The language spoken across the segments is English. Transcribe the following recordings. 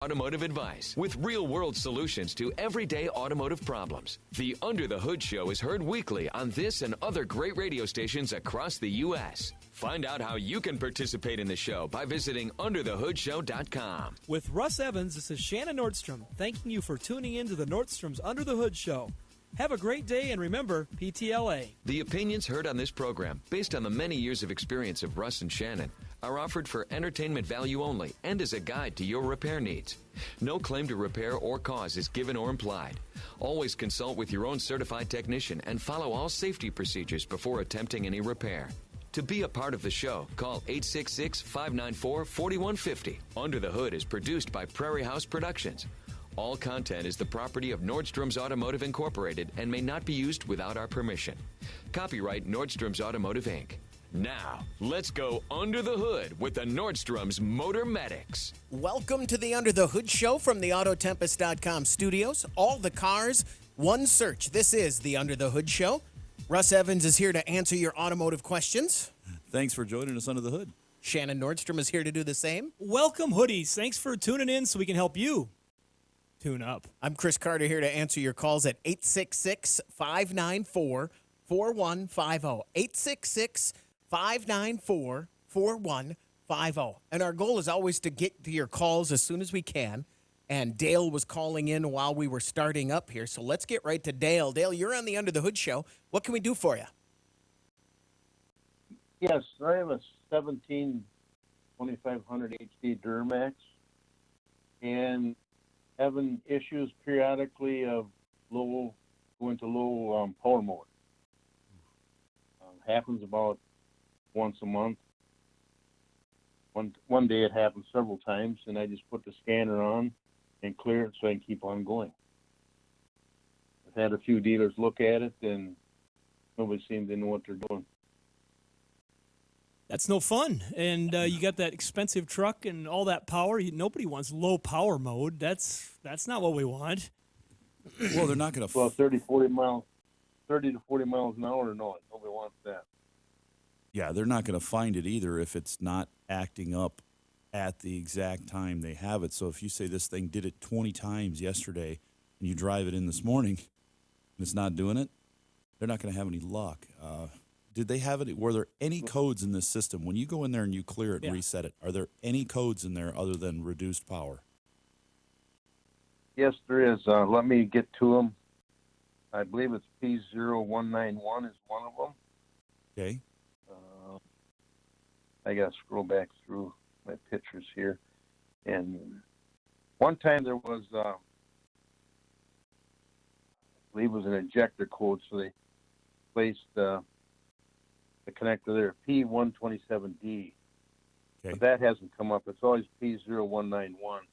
Automotive advice with real-world solutions to everyday automotive problems. The Under the Hood Show is heard weekly on this and other great radio stations across the U.S. Find out how you can participate in the show by visiting underthehoodshow.com. With Russ Evans, this is Shannon Nordstrom, thanking you for tuning in to the Nordstrom's Under the Hood Show. Have a great day, and remember, PTLA. The opinions heard on this program, based on the many years of experience of Russ and Shannon, are offered for entertainment value only and as a guide to your repair needs. No claim to repair or cause is given or implied. Always consult with your own certified technician and follow all safety procedures before attempting any repair. To be a part of the show, call 866-594-4150. Under the Hood is produced by Prairie House Productions. All content is the property of Nordstrom's Automotive Incorporated and may not be used without our permission. Copyright Nordstrom's Automotive, Inc. Now, let's go under the hood with the Nordstrom's Motor Medics. Welcome to the Under the Hood Show from the Autotempest.com studios. All the cars, one search. This is the Under the Hood Show. Russ Evans is here to answer your automotive questions. Thanks for joining us under the hood. Shannon Nordstrom is here to do the same. Welcome, hoodies. Thanks for tuning in so we can help you tune up. I'm Chris Carter here to answer your calls at 866-594-4150. 866-594-4150. And our goal is always to get to your calls as soon as we can. And Dale was calling in while we were starting up here. So let's get right to Dale. Dale, you're on the Under the Hood Show. What can we do for you? Yes, I have a 17 2500 HD Duramax and having issues periodically of going to low power mode. Happens about once a month. One day it happens several times, and I just put the scanner on and clear it so I can keep on going. I've had a few dealers look at it, and nobody seems to know what they're doing. That's no fun. And you got that expensive truck and all that power. Nobody wants low power mode. That's not what we want. Well, they're not going to... Well, 30 to 40 miles an hour, no, nobody wants that. Yeah, they're not going to find it either if it's not acting up at the exact time they have it. So if you say this thing did it 20 times yesterday and you drive it in this morning and it's not doing it, they're not going to have any luck. Did they have it? Were there any codes in this system? When you go in there and you clear it and reset it, are there any codes in there other than reduced power? Yes, there is. Let me get to them. I believe it's P0191 is one of them. Okay. I got to scroll back through my pictures here. And one time there was, I believe it was an ejector code, so they placed the connector there, P127D. Okay. But that hasn't come up. It's always P0191.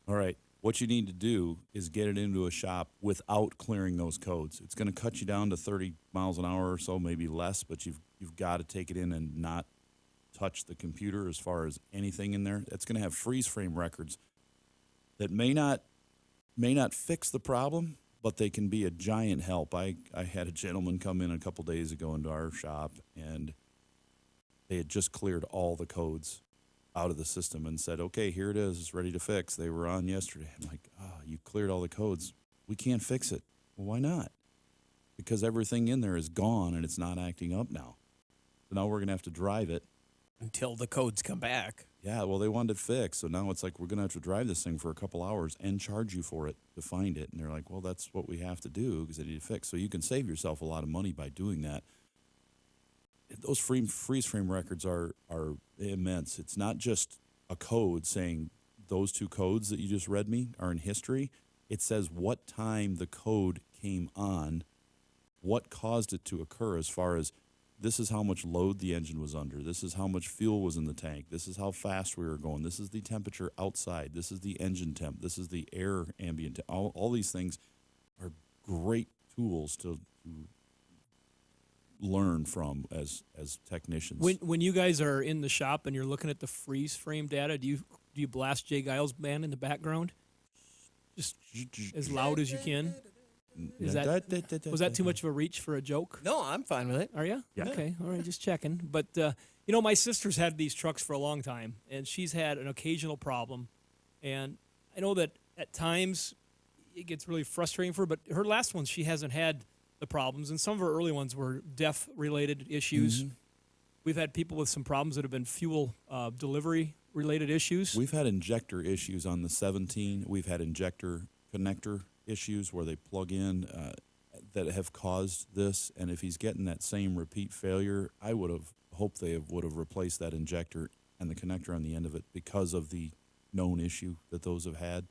All right. What you need to do is get it into a shop without clearing those codes. It's going to cut you down to 30 miles an hour or so, maybe less, but you've got to take it in and not touch the computer as far as anything in there. It's going to have freeze frame records that may not fix the problem, but they can be a giant help. I had a gentleman come in a couple days ago into our shop, and they had just cleared all the codes out of the system and said, okay, here it is. It's ready to fix. They were on yesterday. I'm like, you cleared all the codes. We can't fix it. Well, why not? Because everything in there is gone and it's not acting up now. So now we're going to have to drive it. Until the codes come back. Yeah, well, they wanted it fixed. So now it's like we're going to have to drive this thing for a couple hours and charge you for it to find it. And they're like, well, that's what we have to do because they need to fix. So you can save yourself a lot of money by doing that. Those freeze frame records are immense. It's not just a code saying those two codes that you just read me are in history. It says what time the code came on, what caused it to occur as far as this is how much load the engine was under, this is how much fuel was in the tank, this is how fast we were going, this is the temperature outside, this is the engine temp, this is the air ambient temp. All these things are great tools to learn from as technicians. When you guys are in the shop and you're looking at the freeze frame data, do you blast Jay Giles' band in the background, just as loud as you can? Was that too much of a reach for a joke? No, I'm fine with it. Are you? Yeah. Okay, all right, just checking. But my sister's had these trucks for a long time, and she's had an occasional problem And I know that at times it gets really frustrating for her, but her last ones, she hasn't had the problems. And some of her early ones were DEF-related issues. We've had people with some problems that have been fuel delivery-related issues. We've had injector issues on the 17. We've had injector connector issues where they plug in that have caused this. And if he's getting that same repeat failure, I would have hoped they would have replaced that injector and the connector on the end of it because of the known issue that those have had.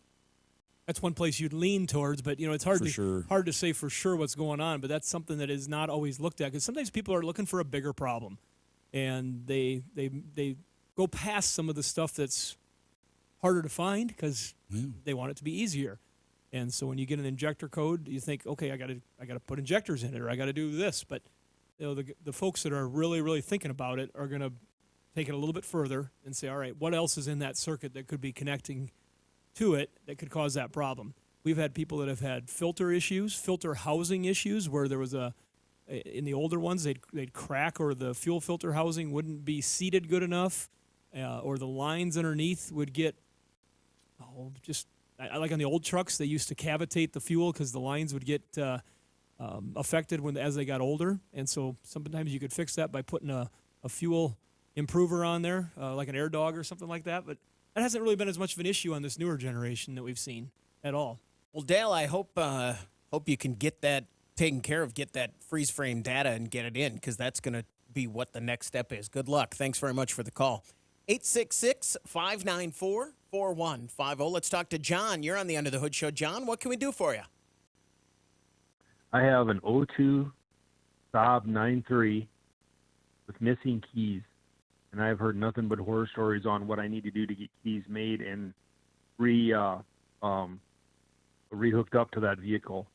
That's one place you'd lean towards, but it's hard For to say for sure what's going on. But that's something that is not always looked at because sometimes people are looking for a bigger problem, and they go past some of the stuff that's harder to find because they want it to be easier. And so when you get an injector code, you think, okay, I got to put injectors in it, or I got to do this. But the folks that are really, really thinking about it are going to take it a little bit further and say, all right, what else is in that circuit that could be connecting to it that could cause that problem? We've had people that have had filter issues, filter housing issues, where there was in the older ones, they'd crack, or the fuel filter housing wouldn't be seated good enough, or the lines underneath would get, like on the old trucks, they used to cavitate the fuel because the lines would get affected as they got older. And so sometimes you could fix that by putting a fuel improver on there, like an air dog or something like that. But that hasn't really been as much of an issue on this newer generation that we've seen at all. Well, Dale, I hope you can get that taken care of, get that freeze frame data and get it in, because that's going to be what the next step is. Good luck. Thanks very much for the call. 866-594-4150. Let's talk to John. You're on the Under the Hood Show. John, what can we do for you? I have an 02 Saab 9.3 with missing keys, and I've heard nothing but horror stories on what I need to do to get keys made and rehooked up to that vehicle.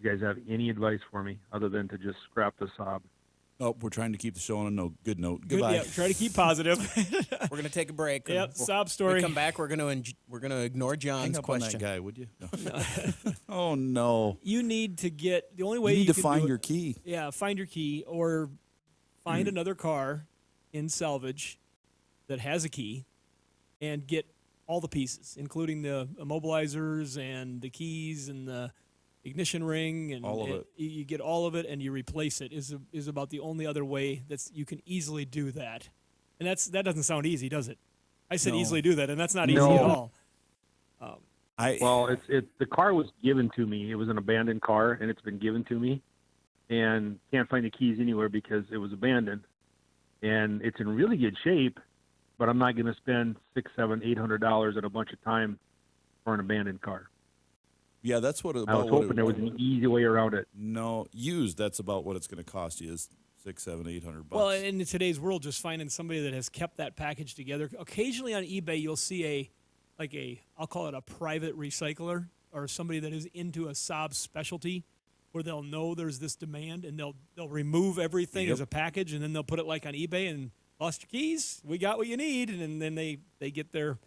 You guys have any advice for me other than to just scrap the Saab? Oh, we're trying to keep the show on a good note. Goodbye. Yeah, try to keep positive. We're going to take a break. Yep, Saab story. When we come back, we're going to ignore John's Hang up question. on that guy, would you? No. Oh, no. You need to get the only way You need to can find do your it, key. Yeah, find your key, or find another car in salvage that has a key and get all the pieces, including the immobilizers and the keys and the ignition ring, and all of it. You get all of it and you replace it. Is about the only other way you can easily do that. And that doesn't sound easy, does it? I said No. easily do that, and that's not easy No. at all. Well, the car was given to me. It was an abandoned car, and it's been given to me, and can't find the keys anywhere because it was abandoned. And it's in really good shape, but I'm not going to spend $600, $700, $800 and a bunch of time for an abandoned car. Yeah, that's what. I was hoping there was an easy way around it. No, used. That's about what it's going to cost you is $600, $700, $800. Well, in today's world, just finding somebody that has kept that package together. Occasionally on eBay, you'll see I'll call it a private recycler, or somebody that is into a Saab specialty, where they'll know there's this demand and they'll remove everything as a package, and then they'll put it like on eBay and lost your keys. We got what you need, and then they get their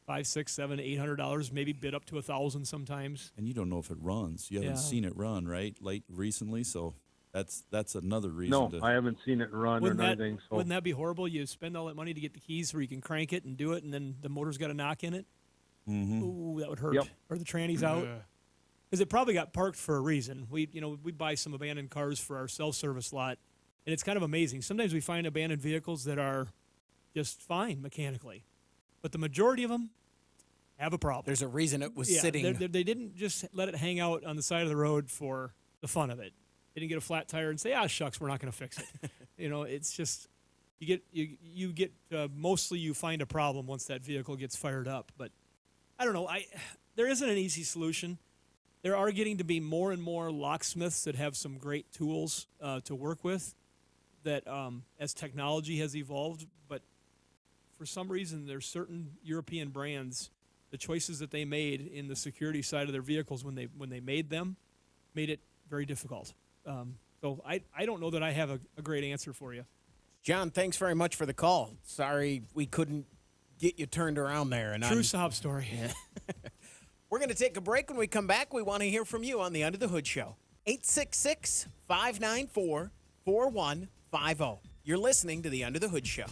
$500, $600, $700, $800, maybe bid up to $1,000 sometimes. And you don't know if it runs. You haven't seen it run, right? Recently, so that's another reason. No, to, I haven't seen it run or anything. So Wouldn't that be horrible? You spend all that money to get the keys where you can crank it and do it, and then the motor's got a knock in it. Ooh, that would hurt. Yep. Or the tranny's out. Because it probably got parked for a reason. We buy some abandoned cars for our self-service lot, and it's kind of amazing. Sometimes we find abandoned vehicles that are just fine mechanically, but the majority of them have a problem. There's a reason it was sitting. They didn't just let it hang out on the side of the road for the fun of it. They didn't get a flat tire and say, shucks, we're not going to fix it. It's just you get mostly you find a problem once that vehicle gets fired up. But I don't know. There isn't an easy solution. There are getting to be more and more locksmiths that have some great tools to work with that as technology has evolved. But for some reason, there's certain European brands, the choices that they made in the security side of their vehicles when they made them, made it very difficult. So I don't know that I have a great answer for you. John, thanks very much for the call. Sorry we couldn't get you turned around there. And True Saab story. Yeah. We're going to take a break. When we come back, we want to hear from you on the Under the Hood Show. 866-594-4150. You're listening to the Under the Hood Show.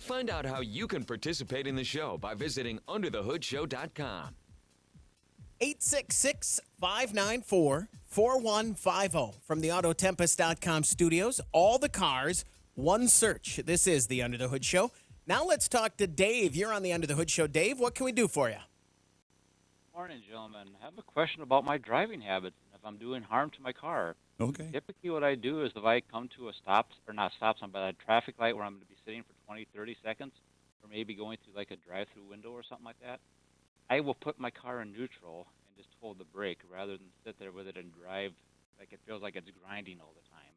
Find out how you can participate in the show by visiting underthehoodshow.com. 866-594-4150 from the Autotempest.com studios. All the cars, one search. This is the Under the Hood Show. Now let's talk to Dave. You're on the Under the Hood Show. Dave, what can we do for you? Morning, gentlemen. I have a question about my driving habits and if I'm doing harm to my car. Okay. Typically what I do is if I come to a stop, or not stop sign, but a traffic light where I'm going to be sitting for 20, 30 seconds, or maybe going through like a drive-through window or something like that, I will put my car in neutral and just hold the brake rather than sit there with it and drive like it feels like it's grinding all the time.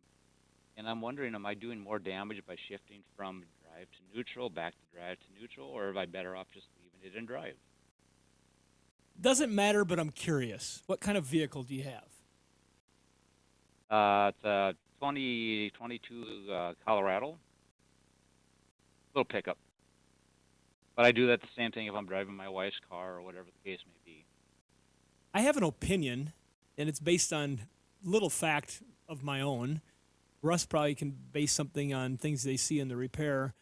And I'm wondering, am I doing more damage by shifting from drive to neutral, back to drive to neutral, or am I better off just leaving it in drive? Doesn't matter, but I'm curious. What kind of vehicle do you have? It's a 2022 Colorado. Little pickup. But I do that the same thing if I'm driving my wife's car or whatever the case may be. I have an opinion, and it's based on little fact of my own. Russ probably can base something on things they see in the repair.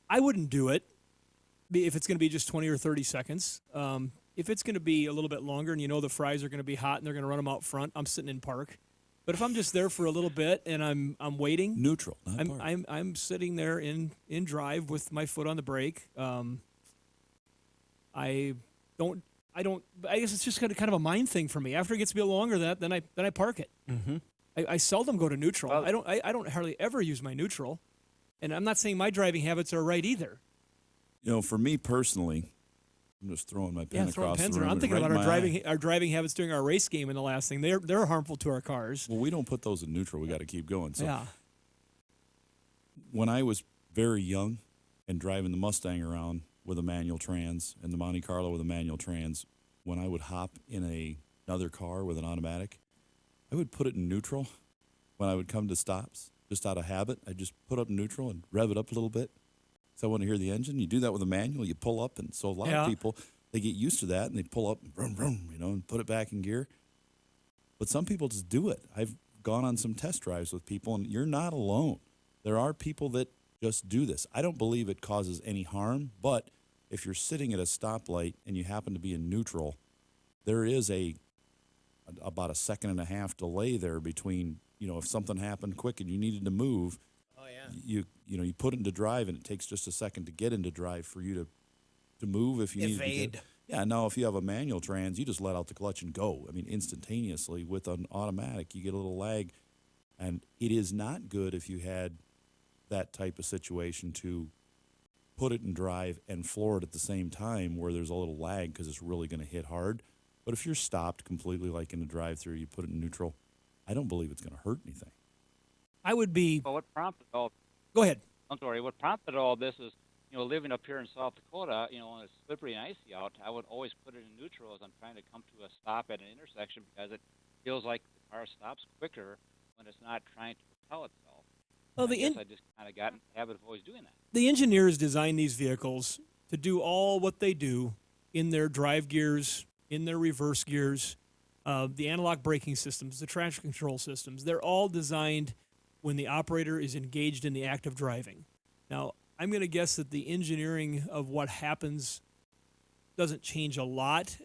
I wouldn't do it if it's going to be just 20 or 30 seconds. If it's going to be a little bit longer and you know the fries are going to be hot and they're going to run them out front, I'm sitting in park. But if I'm just there for a little bit and I'm waiting, Neutral, not park. I'm sitting there in drive with my foot on the brake. I guess it's just kind of a mind thing for me. After it gets to be a little longer than that, then I park it. Mm-hmm. I seldom go to neutral. Well, I don't hardly ever use my neutral, and I'm not saying my driving habits are right either. You know, for me personally, I'm just throwing my pen Throwing across pens the room. around. I'm thinking right about in my eye. our driving habits during our race game in the last thing. They're harmful to our cars. Well, we don't put those in neutral. We got to keep going. So Yeah. when I was very young and driving the Mustang around with a manual trans and the Monte Carlo with a manual trans, when I would hop in another car with an automatic, I would put it in neutral when I would come to stops, just out of habit. I'd just put up neutral and rev it up a little bit. So I want to hear the engine. You do that with a manual, you pull up, and so a lot of people, they get used to that, and they pull up, and vroom, vroom, and put it back in gear. But some people just do it. I've gone on some test drives with people, and you're not alone. There are people that just do this. I don't believe it causes any harm, but if you're sitting at a stoplight and you happen to be in neutral, there is about a second and a half delay there between, if something happened quick and you needed to move, you put it into drive, and it takes just a second to get into drive for you to move if you need to get. Yeah, now if you have a manual trans, you just let out the clutch and go. I mean, instantaneously. With an automatic, you get a little lag, and it is not good if you had that type of situation to put it in drive and floor it at the same time where there's a little lag because it's really going to hit hard. But if you're stopped completely, like in a drive-through, you put it in neutral, I don't believe it's going to hurt anything. I would be. Well, what prompted all? Go ahead. I'm sorry. What prompted all this is, living up here in South Dakota, when it's slippery and icy out, I would always put it in neutral as I'm trying to come to a stop at an intersection because it feels like the car stops quicker when it's not trying to propel itself. Well, I just kind of got in the habit of always doing that. The engineers designed these vehicles to do all what they do in their drive gears, in their reverse gears, the analog braking systems, the traction control systems. They're all designed when the operator is engaged in the act of driving. Now, I'm going to guess that the engineering of what happens doesn't change a lot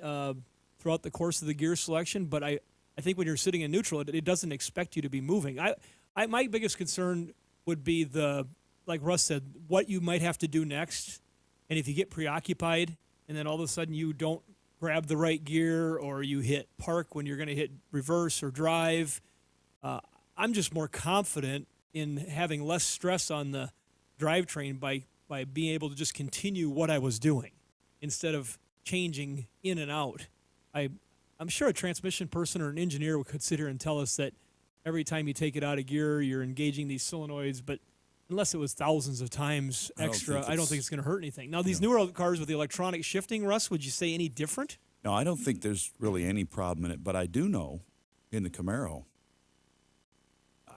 throughout the course of the gear selection, but I think when you're sitting in neutral, it doesn't expect you to be moving. My biggest concern would be like Russ said, what you might have to do next, and if you get preoccupied and then all of a sudden you don't grab the right gear or you hit park when you're going to hit reverse or drive, I'm just more confident in having less stress on the drivetrain by being able to just continue what I was doing instead of changing in and out. I'm sure a transmission person or an engineer could sit here and tell us that every time you take it out of gear, you're engaging these solenoids, but unless it was thousands of times extra, I don't think it's going to hurt anything. Now, these newer cars with the electronic shifting, Russ, would you say any different? No, I don't think there's really any problem in it, but I do know in the Camaro,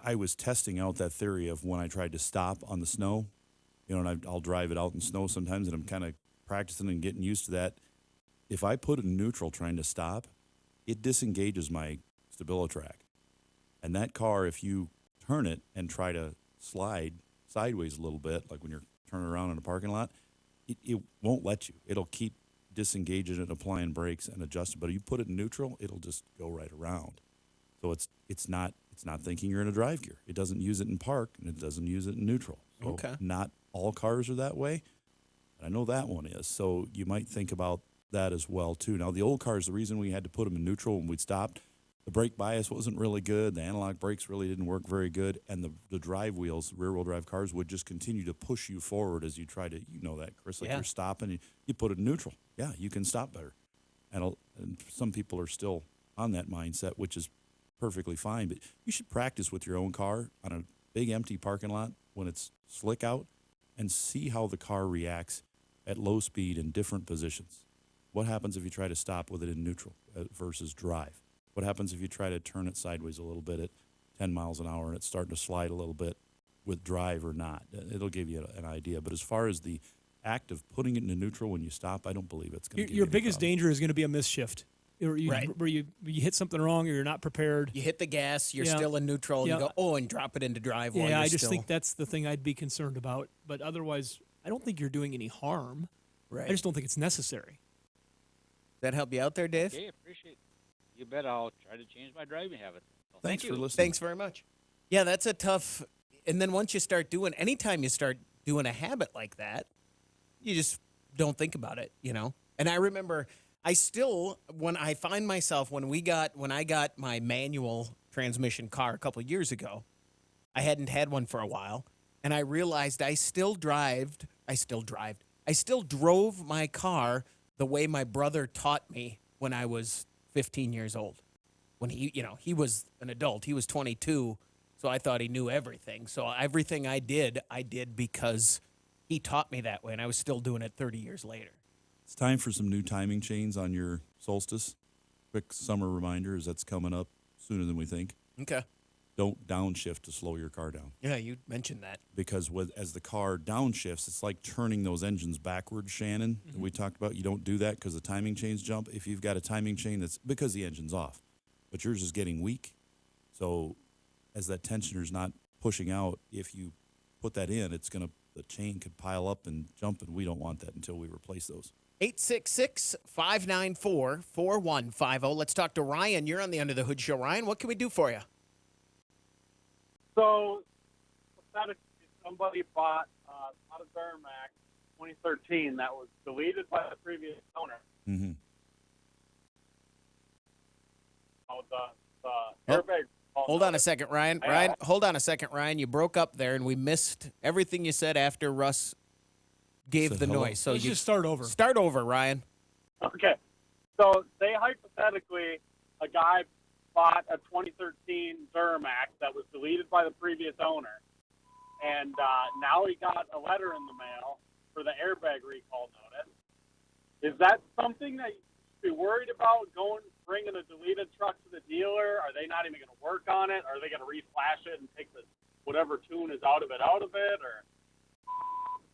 I was testing out that theory of when I tried to stop on the snow, and I'll drive it out in snow sometimes, and I'm kind of practicing and getting used to that. If I put it in neutral trying to stop, it disengages my StabiliTrak. And that car, if you turn it and try to slide sideways a little bit, like when you're turn it around in a parking lot, it won't let you. It'll keep disengaging and applying brakes and adjusting. But if you put it in neutral, it'll just go right around. So it's not thinking you're in a drive gear. It doesn't use it in park, and it doesn't use it in neutral. So Okay. not all cars are that way. But I know that one is. So you might think about that as well too. Now the old cars, the reason we had to put them in neutral when we stopped, the brake bias wasn't really good. The analog brakes really didn't work very good, and the drive wheels, rear-wheel drive cars, would just continue to push you forward as you try to, you know that, Chris, like Yeah. you're stopping, you put it in neutral. Yeah, you can stop better. And some people are still on that mindset, which is perfectly fine. But you should practice with your own car on a big empty parking lot when it's slick out and see how the car reacts at low speed in different positions. What happens if you try to stop with it in neutral versus drive? What happens if you try to turn it sideways a little bit at 10 miles an hour and it's starting to slide a little bit with drive or not? It'll give you an idea. But as far as the act of putting it into neutral when you stop, I don't believe it's going to give you Your any biggest problem. danger is going to be a misshift. Right. Where you hit something wrong or you're not prepared. You hit the gas, you're Yeah. still in neutral, and Yeah. you go, oh, and drop it into drive while Yeah, you're I just still... think that's the thing I'd be concerned about. But otherwise, I don't think you're doing any harm. Right. I just don't think it's necessary. Does that help you out there, Dave? Okay, appreciate it. You bet I'll try to change my driving habits. Well, Thanks thank for you. listening. Thanks very much. Yeah, that's a tough... And then once you start doing... Anytime you start doing a habit like that, you just don't think about it, you know? And I remember... I still, when I find myself, when I got my manual transmission car a couple of years ago, I hadn't had one for a while, and I realized I still drove my car the way my brother taught me when I was 15 years old. When he was an adult, he was 22, so I thought he knew everything. So everything I did because he taught me that way, and I was still doing it 30 years later. It's time for some new timing chains on your Solstice. Quick summer reminder is that's coming up sooner than we think. Okay. Don't downshift to slow your car down. Yeah, you mentioned that. Because as the car downshifts, it's like turning those engines backwards, Shannon, that we talked about. You don't do that because the timing chains jump. If you've got a timing chain, that's because the engine's off. But yours is getting weak. So as that tensioner's not pushing out, if you put that in, the chain could pile up and jump, and we don't want that until we replace those. 866-594-4150. Let's talk to Ryan. You're on the Under the Hood Show. Ryan, what can we do for you? So, somebody bought out of Duramax 2013 that was deleted by the previous owner. Mm-hmm. The airbag. Hold on a second, Ryan. Yeah. Ryan, hold on a second, Ryan. You broke up there, and we missed everything you said after Russ gave Said the hello. noise. So Let's you just start over. Start over, Ryan. Okay. So, say hypothetically, a guy bought a 2013 Duramax that was deleted by the previous owner, and now he got a letter in the mail for the airbag recall notice. Is that something that you should be worried about bringing a deleted truck to the dealer? Are they not even going to work on it? Are they going to reflash it and take whatever tune is out of it? Or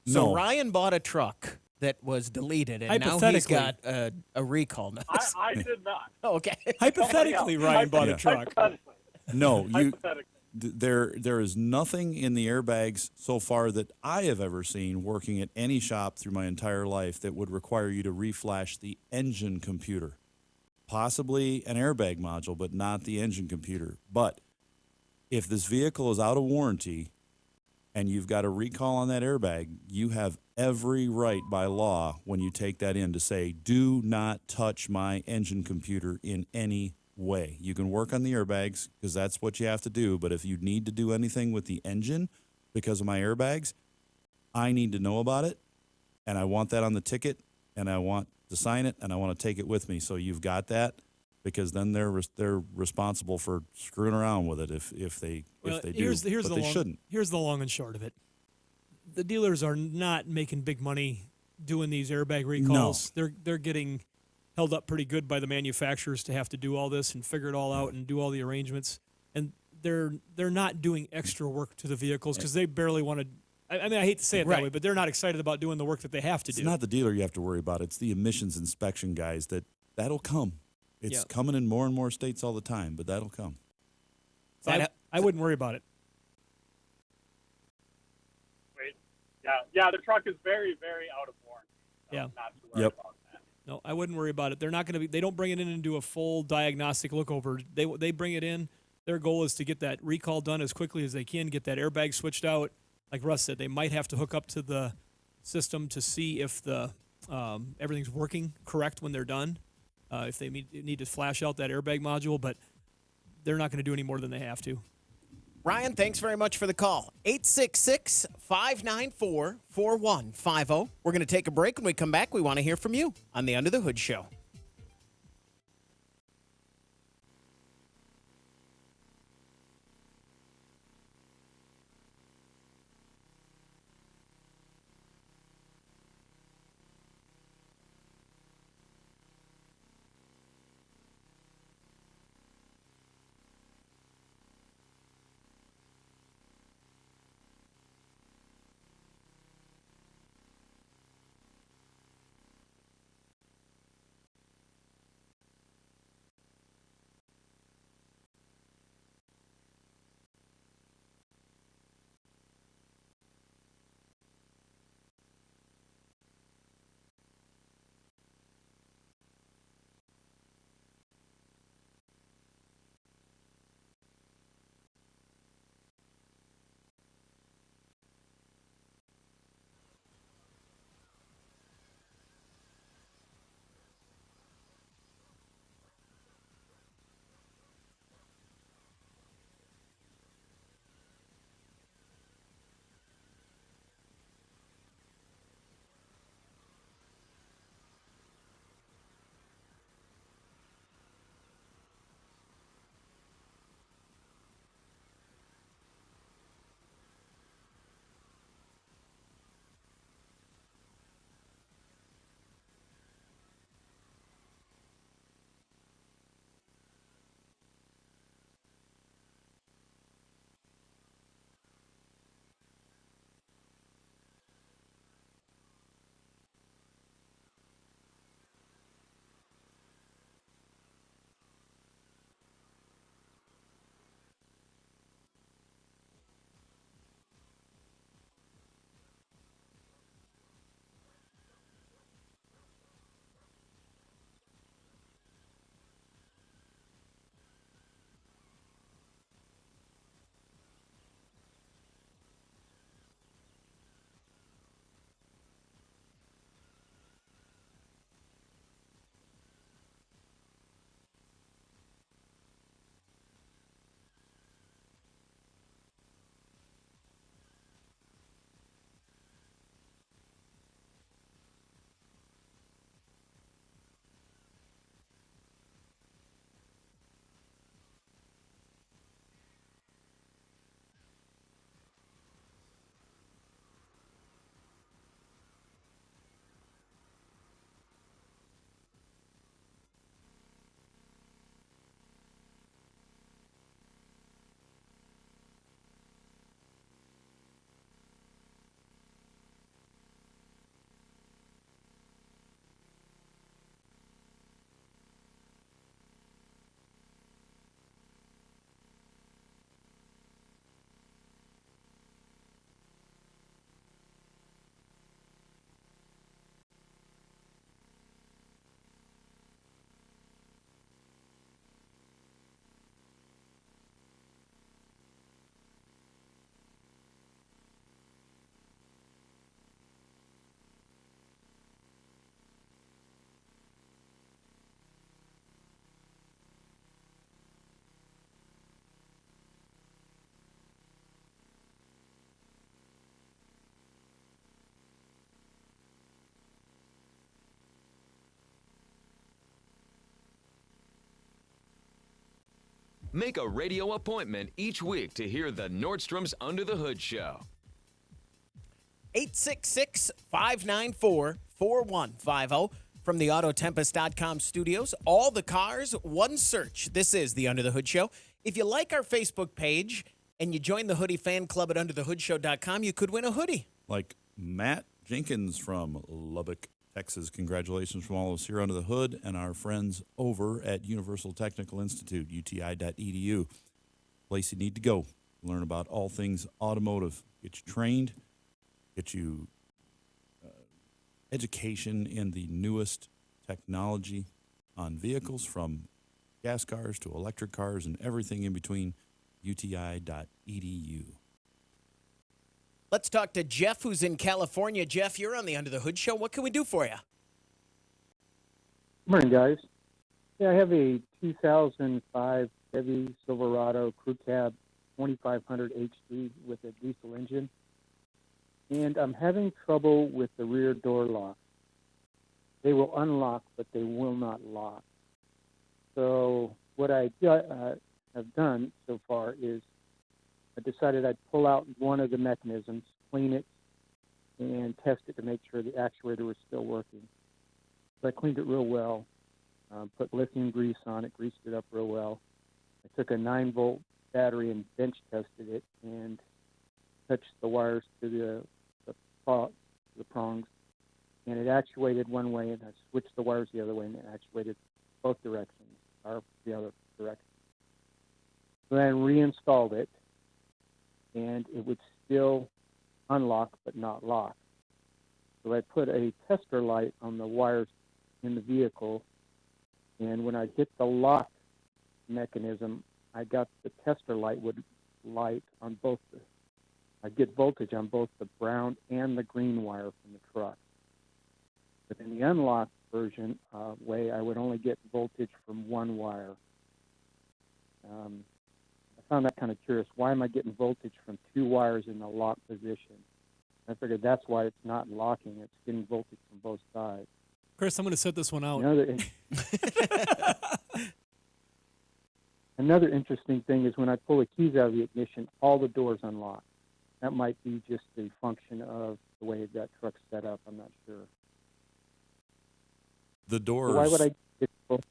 So No. Ryan bought a truck that was deleted, and now he's got a recall notice. I did not. Oh, okay. Hypothetically, Ryan bought a truck. Hypothetically. No, Hypothetically. there is nothing in the airbags so far that I have ever seen working at any shop through my entire life that would require you to reflash the engine computer. Possibly an airbag module, but not the engine computer. But if this vehicle is out of warranty and you've got a recall on that airbag, you have every right by law when you take that in to say, do not touch my engine computer in any way. You can work on the airbags because that's what you have to do. But if you need to do anything with the engine because of my airbags, I need to know about it. And I want that on the ticket, and I want to sign it, and I want to take it with me. So you've got that, because then they're responsible for screwing around with it if they do. Here's but the they long, shouldn't. Here's the long and short of it. The dealers are not making big money doing these airbag recalls. They're getting held up pretty good by the manufacturers to have to do all this and figure it all out and do all the arrangements. And they're not doing extra work to the vehicles because they barely want to. I mean, I hate to say it that Right. way, but they're not excited about doing the work that they have to It's do. not the dealer you have to worry about. It's the emissions inspection guys that'll come. It's Yeah. coming in more and more states all the time, but that'll come. So I wouldn't worry about it. Yeah, the truck is very, very out of warranty. So Yeah. Not too worried about that. No, I wouldn't worry about it. They're not going to be. They don't bring it in and do a full diagnostic look over. They bring it in. Their goal is to get that recall done as quickly as they can. Get that airbag switched out. Like Russ said, they might have to hook up to the system to see if the everything's working correct when they're done. If they need to flash out that airbag module, but they're not going to do any more than they have to. Ryan, thanks very much for the call. 866-594-4150. We're going to take a break. When we come back, we want to hear from you on the Under the Hood Show. Make a radio appointment each week to hear the Nordstrom's Under the Hood Show. 866-594-4150 from the Autotempest.com studios. All the cars, one search. This is the Under the Hood Show. If you like our Facebook page and you join the Hoodie Fan Club at UnderTheHoodShow.com, you could win a hoodie. Like Matt Jenkins from Lubbock, Texas. Congratulations from all of us here under the hood and our friends over at Universal Technical Institute, uti.edu. Place you need to go. Learn about all things automotive. Get you trained, get you education in the newest technology on vehicles, from gas cars to electric cars and everything in between. UTI.edu. Let's talk to Jeff, who's in California. Jeff, you're on the Under the Hood Show. What can we do for you? Morning, guys. Yeah, I have a 2005 Chevy Silverado Crew Cab 2500 HD with a diesel engine, and I'm having trouble with the rear door lock. They will unlock, but they will not lock. So what I have done so far is I decided I'd pull out one of the mechanisms, clean it, and test it to make sure the actuator was still working. So I cleaned it real well, put lithium grease on it, greased it up real well. I took a 9-volt battery and bench tested it and touched the wires to the prongs, and it actuated one way, and I switched the wires the other way, and it actuated both directions, or the other direction. So then I reinstalled it, and it would still unlock but not lock. So I put a tester light on the wires in the vehicle, and when I hit the lock mechanism, I got the tester light would light on both I get voltage on both the brown and the green wire from the truck. But in the unlocked version way, I would only get voltage from one wire. I found that kind of curious. Why am I getting voltage from two wires in the lock position? I figured that's why it's not locking. It's getting voltage from both sides. Chris, I'm going to set this one out. Another interesting thing is when I pull the keys out of the ignition, all the doors unlock. That might be just a function of the way that truck's set up. I'm not sure. The doors. So why would I get both?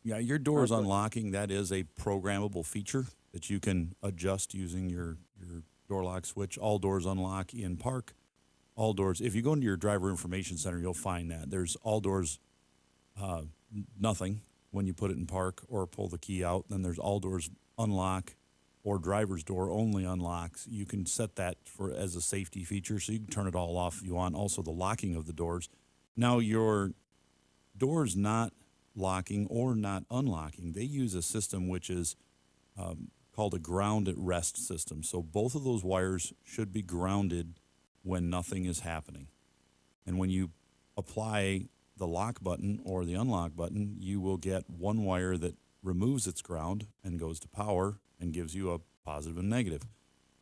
Yeah, your doors unlocking, that is a programmable feature that you can adjust using your door lock switch. All doors unlock in park. All doors. If you go into your driver information center, you'll find that. There's all doors, nothing when you put it in park or pull the key out. Then there's all doors unlock or driver's door only unlocks. You can set that as a safety feature, so you can turn it all off if you want. Also, the locking of the doors. Now, your doors not locking or not unlocking, they use a system which is called a ground at rest system. So both of those wires should be grounded when nothing is happening. And when you apply the lock button or the unlock button, you will get one wire that removes its ground and goes to power and gives you a positive and negative.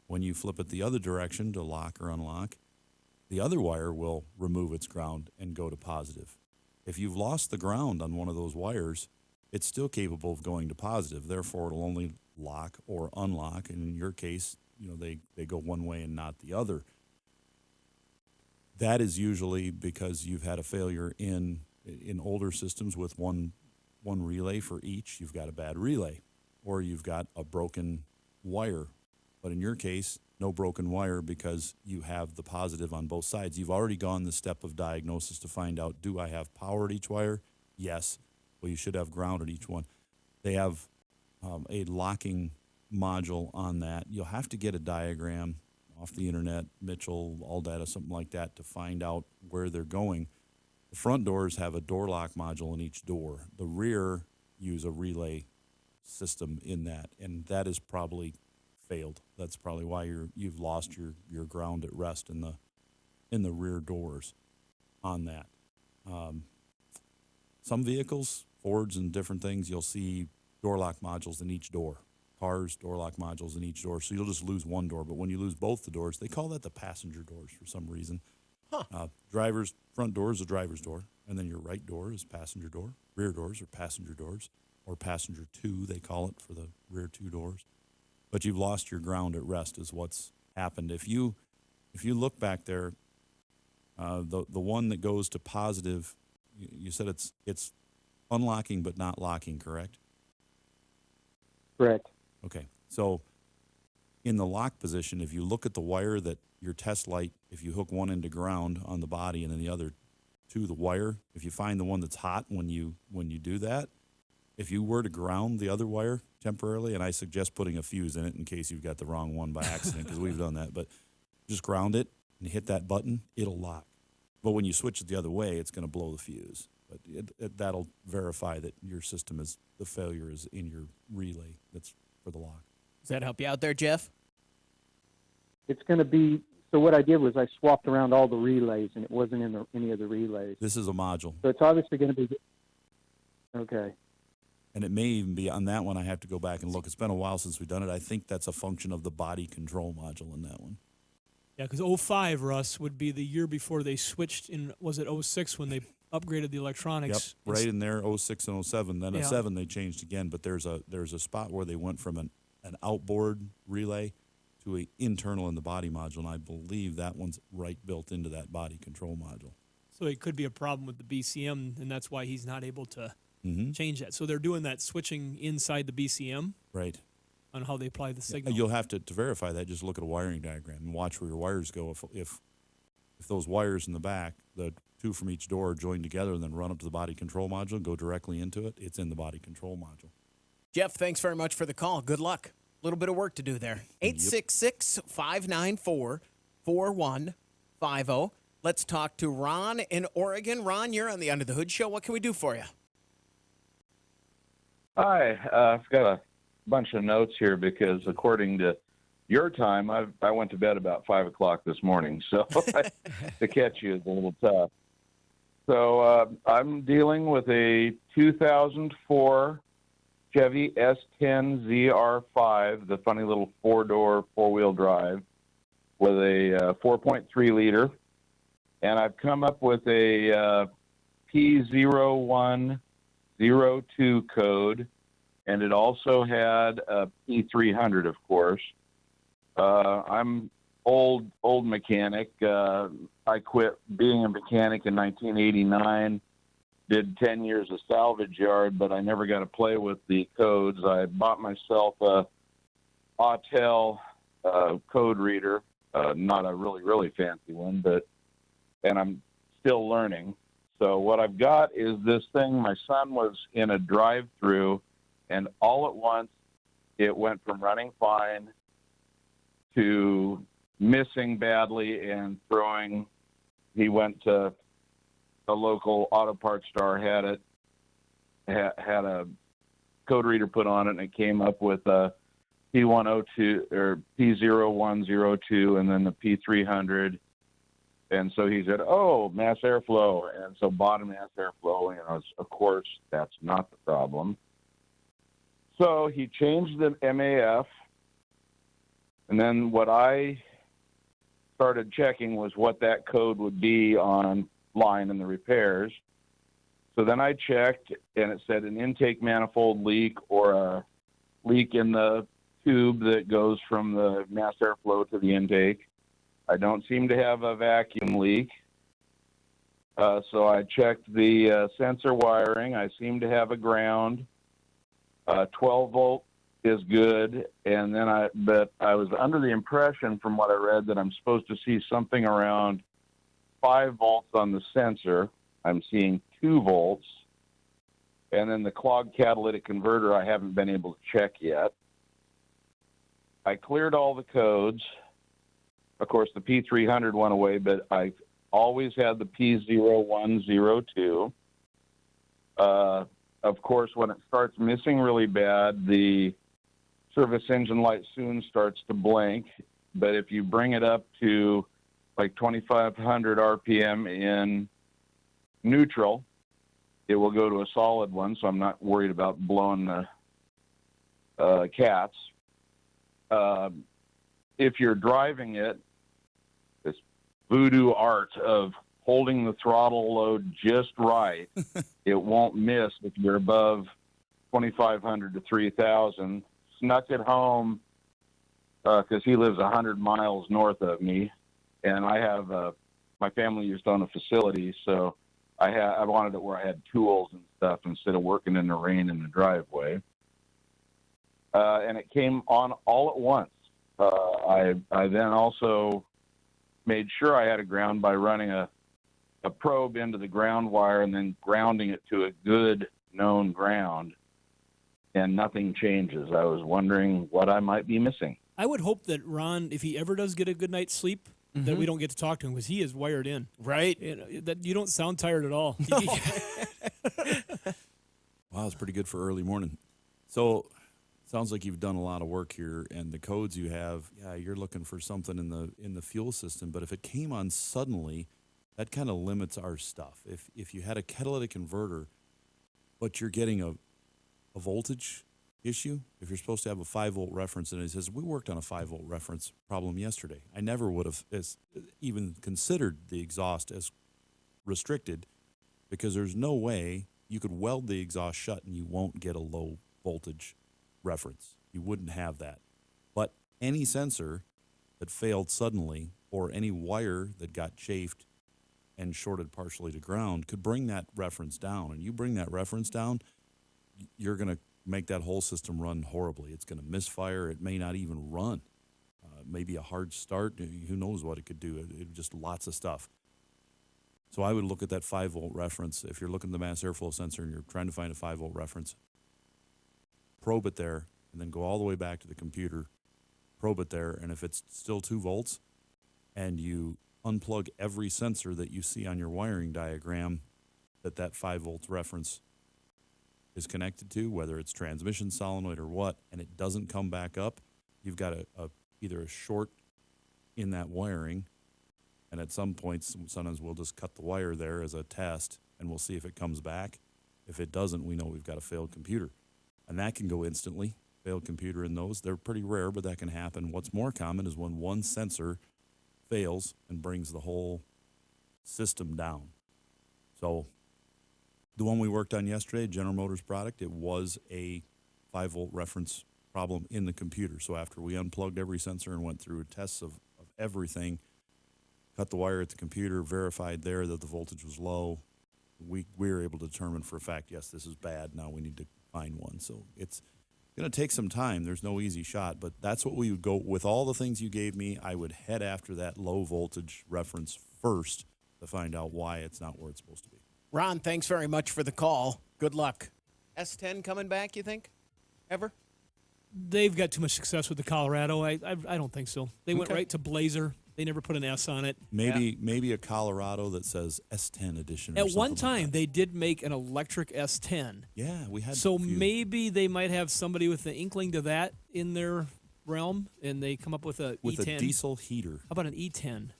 When you flip it the other direction to lock or unlock, the other wire will remove its ground and go to positive. If you've lost the ground on one of those wires, it's still capable of going to positive. Therefore, it'll only lock or unlock. And in your case, they go one way and not the other. That is usually because you've had a failure in older systems with one relay for each. You've got a bad relay, or you've got a broken wire. But in your case, no broken wire because you have the positive on both sides. You've already gone the step of diagnosis to find out, do I have power at each wire? Yes. Well, you should have ground at each one. They have a locking module on that. You'll have to get a diagram off the internet, Mitchell, ALLDATA, something like that, to find out where they're going. The front doors have a door lock module in each door. The rear use a relay system in that, and that is probably failed. That's probably why you've lost your ground at rest in the rear doors on that. Some vehicles, Fords and different things, you'll see door lock modules in each door. Cars, door lock modules in each door. So you'll just lose one door. But when you lose both the doors, they call that the passenger doors for some reason. Driver's front door is a driver's door, and then your right door is passenger door. Rear doors are passenger doors, or passenger two, they call it, for the rear two doors. But you've lost your ground at rest is what's happened. If you look back there, the one that goes to positive, you said it's unlocking but not locking, correct? Correct. Okay. So in the lock position, if you look at the wire that your test light, if you hook one into ground on the body and then the other to the wire, if you find the one that's hot when you do that, if you were to ground the other wire temporarily, and I suggest putting a fuse in it in case you've got the wrong one by accident, because we've done that, but just ground it, and hit that button, it'll lock. But when you switch it the other way, it's going to blow the fuse. But that'll verify that your system is, the failure is in your relay that's for the lock. Does that help you out there, Jeff? It's going to be, so what I did was I swapped around all the relays, and it wasn't in any of the relays. This is a module. So it's obviously going to be, okay. And it may even be on that one. I have to go back and look. It's been a while since we've done it. I think that's a function of the body control module in that one. Yeah, because 05, Russ, would be the year before they switched in, was it 06 when they upgraded the electronics? Yep, right in there, 06 and 07. Then Yeah. 07 they changed again, but there's a spot where they went from an outboard relay to a internal in the body module, and I believe that one's right built into that body control module. So it could be a problem with the BCM, and that's why he's not able to change that. So they're doing that switching inside the BCM Right. on how they apply the signal. You'll have to verify that. Just look at a wiring diagram and watch where your wires go. If those wires in the back, the two from each door, are joined together and then run up to the body control module, go directly into it, it's in the body control module. Jeff, thanks very much for the call. Good luck. A little bit of work to do there. 866-594-4150. Let's talk to Ron in Oregon. Ron, you're on the Under the Hood Show. What can we do for you? Hi, I've got a bunch of notes here because according to your time, I went to bed about 5 o'clock this morning, so to catch you is a little tough. So I'm dealing with a 2004 Chevy S-10 ZR5, the funny little four-door, four-wheel drive, with a 4.3 liter, and I've come up with a P0102 code, and it also had a P300, of course. I'm old mechanic. I quit being a mechanic in 1989. Did 10 years of salvage yard, but I never got to play with the codes. I bought myself a Autel code reader, not a really fancy one, and I'm still learning. So what I've got is this thing. My son was in a drive-through, and all at once it went from running fine to missing badly and throwing. He went to a local auto parts store, had a code reader put on it, and it came up with a P102 or P0102 and then the P300. And so he said, oh, mass airflow. And so bought a mass airflow. Of course, that's not the problem. So he changed the MAF. And then what I started checking was what that code would be online in the repairs. So then I checked, and it said an intake manifold leak or a leak in the tube that goes from the mass airflow to the intake. I don't seem to have a vacuum leak. So I checked the sensor wiring. I seem to have a ground. 12 volt is good. And then but I was under the impression from what I read that I'm supposed to see something around 5 volts on the sensor. I'm seeing 2 volts. And then the clogged catalytic converter I haven't been able to check yet. I cleared all the codes. Of course, the P300 went away, but I always had the P0102. Of course, when it starts missing really bad, the service engine light soon starts to blink. But if you bring it up to like 2,500 RPM in neutral, it will go to a solid one, so I'm not worried about blowing the cats. If you're driving it, this voodoo art of holding the throttle load just right, it won't miss if you're above 2,500 to 3,000. Snuck it home because he lives 100 miles north of me, and I have my family used to own a facility, so I wanted it where I had tools and stuff instead of working in the rain in the driveway. And it came on all at once. I then also made sure I had a ground by running a probe into the ground wire and then grounding it to a good known ground, and nothing changes. I was wondering what I might be missing. I would hope that Ron, if he ever does get a good night's sleep, that we don't get to talk to him because he is wired in. Right. That you don't sound tired at all. No. Wow, it's pretty good for early morning. So, sounds like you've done a lot of work here, and the codes you have. Yeah, you're looking for something in the fuel system. But if it came on suddenly, that kind of limits our stuff. If you had a catalytic converter, but you're getting a voltage issue, if you're supposed to have a 5-volt reference, and it says we worked on a 5-volt reference problem yesterday. I never would have even considered the exhaust as restricted because there's no way you could weld the exhaust shut and you won't get a low voltage reference. You wouldn't have that. But any sensor that failed suddenly or any wire that got chafed and shorted partially to ground could bring that reference down. And you bring that reference down, you're going to make that whole system run horribly. It's going to misfire. It may not even run. Maybe a hard start. Who knows what it could do. Just lots of stuff. So I would look at that 5-volt reference. If you're looking at the mass airflow sensor and you're trying to find a 5-volt reference, probe it there, and then go all the way back to the computer, probe it there, and if it's still 2 volts, and you unplug every sensor that you see on your wiring diagram that 5-volt reference is connected to, whether it's transmission solenoid or what, and it doesn't come back up, you've got either a short in that wiring, and at some points, sometimes we'll just cut the wire there as a test, and we'll see if it comes back. If it doesn't, we know we've got a failed computer. And that can go instantly, failed computer in those. They're pretty rare, but that can happen. What's more common is when one sensor fails and brings the whole system down. So the one we worked on yesterday, General Motors product, it was a 5-volt reference problem in the computer. So after we unplugged every sensor and went through tests of everything, cut the wire at the computer, verified there that the voltage was low, we were able to determine for a fact, yes, this is bad. Now we need to find one. So it's going to take some time. There's no easy shot, but that's what we would go with. All the things you gave me, I would head after that low voltage reference first to find out why it's not where it's supposed to be. Ron, thanks very much for the call. Good luck. S10 coming back, you think? Ever? They've got too much success with the Colorado. I don't think so. They went right to Blazer. They never put an S on it. Maybe a Colorado that says S10 edition. At one time, they did make an electric S10. Yeah, we had. So maybe they might have somebody with an inkling to that in their realm, and they come up with a E10. A diesel heater. How about an E10?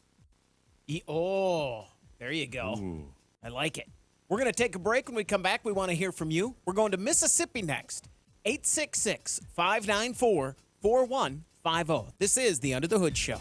There you go. Ooh. I like it. We're going to take a break. When we come back, we want to hear from you. We're going to Mississippi next. 866-594-4150. This is the Under the Hood Show.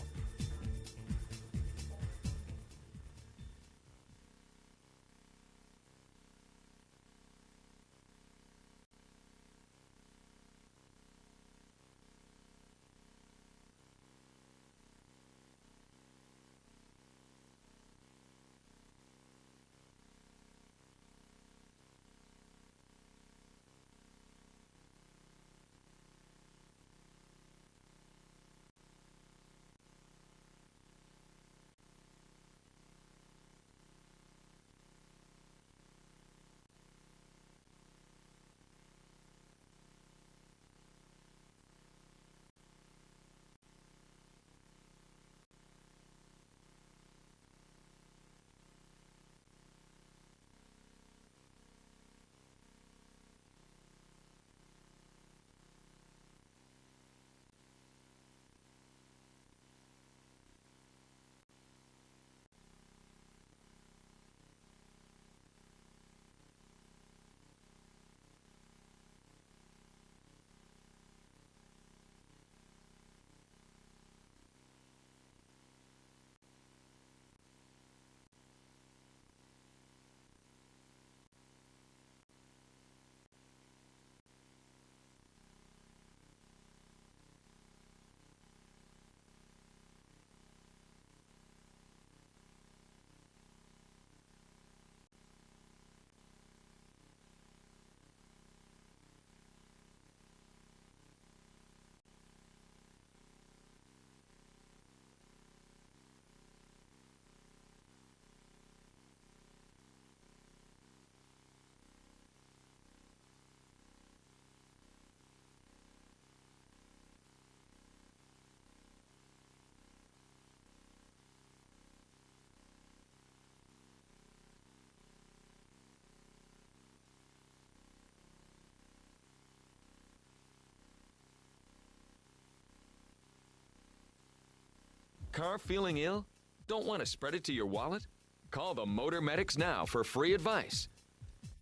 Car feeling ill? Don't want to spread it to your wallet? Call the Motor Medics now for free advice.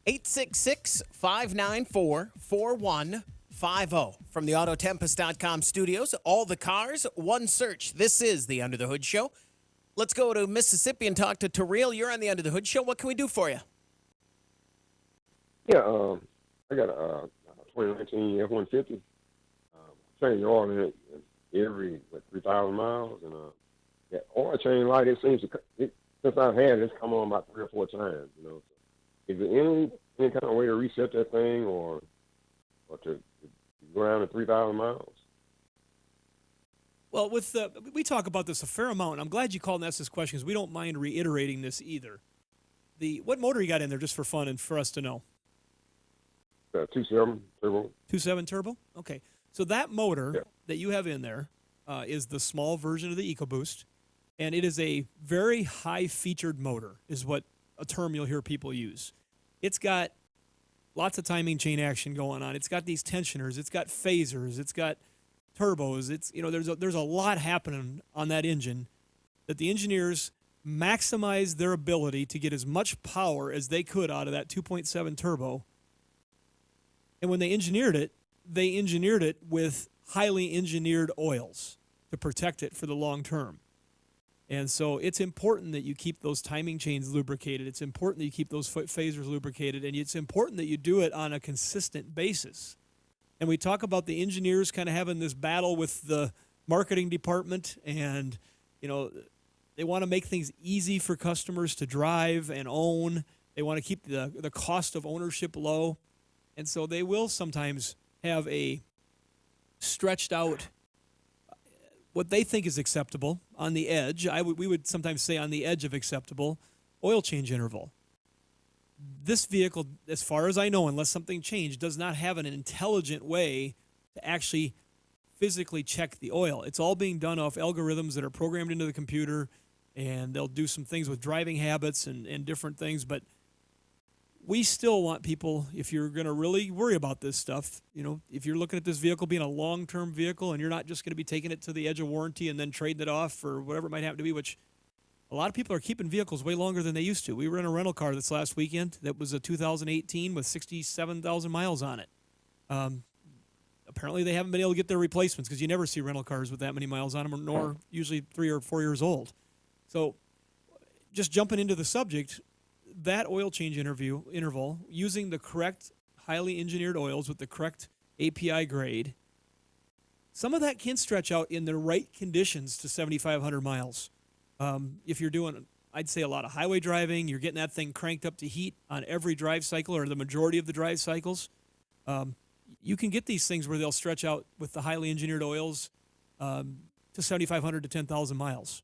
866-594-4150 from the Autotempest.com studios. All the cars, one search. This is the Under the Hood Show. Let's go to Mississippi and talk to Terrell. You're on the Under the Hood Show. What can we do for you? Yeah, I got a 2019 F-150. Change the oil in it every 3,000 miles, and that oil change light, it seems to since I've had it, it's come on about 3 or 4 times. You know, so is there any kind of way to reset that thing, or to go around at 3,000 miles? Well, we talk about this a fair amount. I'm glad you called and asked this question because we don't mind reiterating this either. What motor you got in there, just for fun and for us to know? 2.7 turbo. 2.7 turbo? Okay. So that motor that you have in there is the small version of the EcoBoost, and it is a very high-featured motor, is what a term you'll hear people use. It's got lots of timing chain action going on. It's got these tensioners. It's got phasers. It's got turbos. It's there's a lot happening on that engine that the engineers maximize their ability to get as much power as they could out of that 2.7 turbo. And when they engineered it with highly engineered oils to protect it for the long term. And so it's important that you keep those timing chains lubricated. It's important that you keep those phasers lubricated. And it's important that you do it on a consistent basis. And we talk about the engineers kind of having this battle with the marketing department. And, they want to make things easy for customers to drive and own. They want to keep the cost of ownership low. And so they will sometimes have a stretched out, what they think is acceptable on the edge. We would sometimes say on the edge of acceptable oil change interval. This vehicle, as far as I know, unless something changed, does not have an intelligent way to actually physically check the oil. It's all being done off algorithms that are programmed into the computer, and they'll do some things with driving habits and different things. But we still want people, if you're going to really worry about this stuff, if you're looking at this vehicle being a long-term vehicle and you're not just going to be taking it to the edge of warranty and then trading it off for whatever it might happen to be, which a lot of people are keeping vehicles way longer than they used to. We were in a rental car this last weekend that was a 2018 with 67,000 miles on it. Apparently they haven't been able to get their replacements because you never see rental cars with that many miles on them, nor usually 3 or 4 years old. So just jumping into the subject, that oil change interval, using the correct highly engineered oils with the correct API grade, some of that can stretch out in the right conditions to 7,500 miles. If you're doing, I'd say, a lot of highway driving, you're getting that thing cranked up to heat on every drive cycle or the majority of the drive cycles, you can get these things where they'll stretch out with the highly engineered oils to 7,500 to 10,000 miles.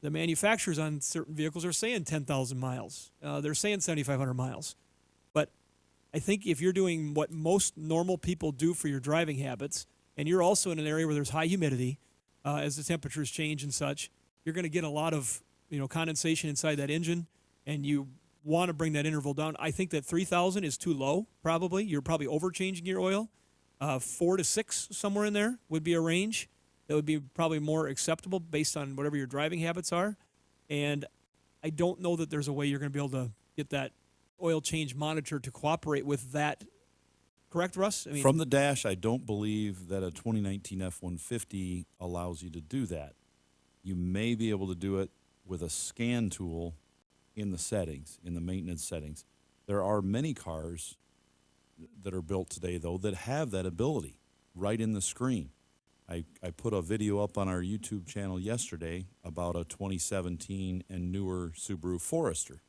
The manufacturers on certain vehicles are saying 10,000 miles. They're saying 7,500 miles. But I think if you're doing what most normal people do for your driving habits, and you're also in an area where there's high humidity, as the temperatures change and such, you're going to get a lot of condensation inside that engine, and you want to bring that interval down. I think that 3,000 is too low, probably. You're probably overchanging your oil. 4 to 6, somewhere in there, would be a range that would be probably more acceptable based on whatever your driving habits are. And I don't know that there's a way you're going to be able to get that oil change monitor to cooperate with that. Correct, Russ? From the dash, I don't believe that a 2019 F-150 allows you to do that. You may be able to do it with a scan tool in the settings, in the maintenance settings. There are many cars that are built today, though, that have that ability right in the screen. I put a video up on our YouTube channel yesterday about a 2017 and newer Subaru Forester.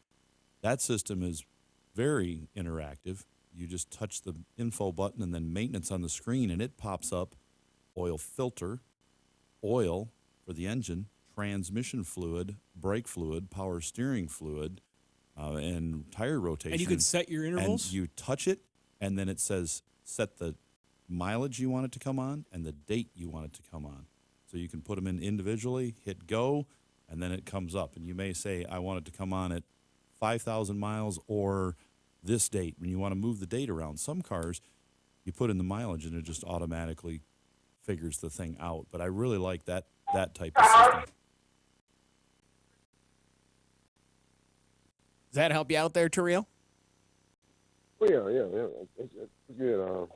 That system is very interactive. You just touch the info button and then maintenance on the screen, and it pops up oil filter, oil for the engine, transmission fluid, brake fluid, power steering fluid, and tire rotation. And you can set your intervals? And you touch it, and then it says set the mileage you want it to come on and the date you want it to come on. So you can put them in individually, hit go, and then it comes up. And you may say, I want it to come on at 5,000 miles or this date. When you want to move the date around, some cars, you put in the mileage and it just automatically figures the thing out. But I really like that type of system. Does that help you out there, Terrell? Well, yeah. It's good. I'm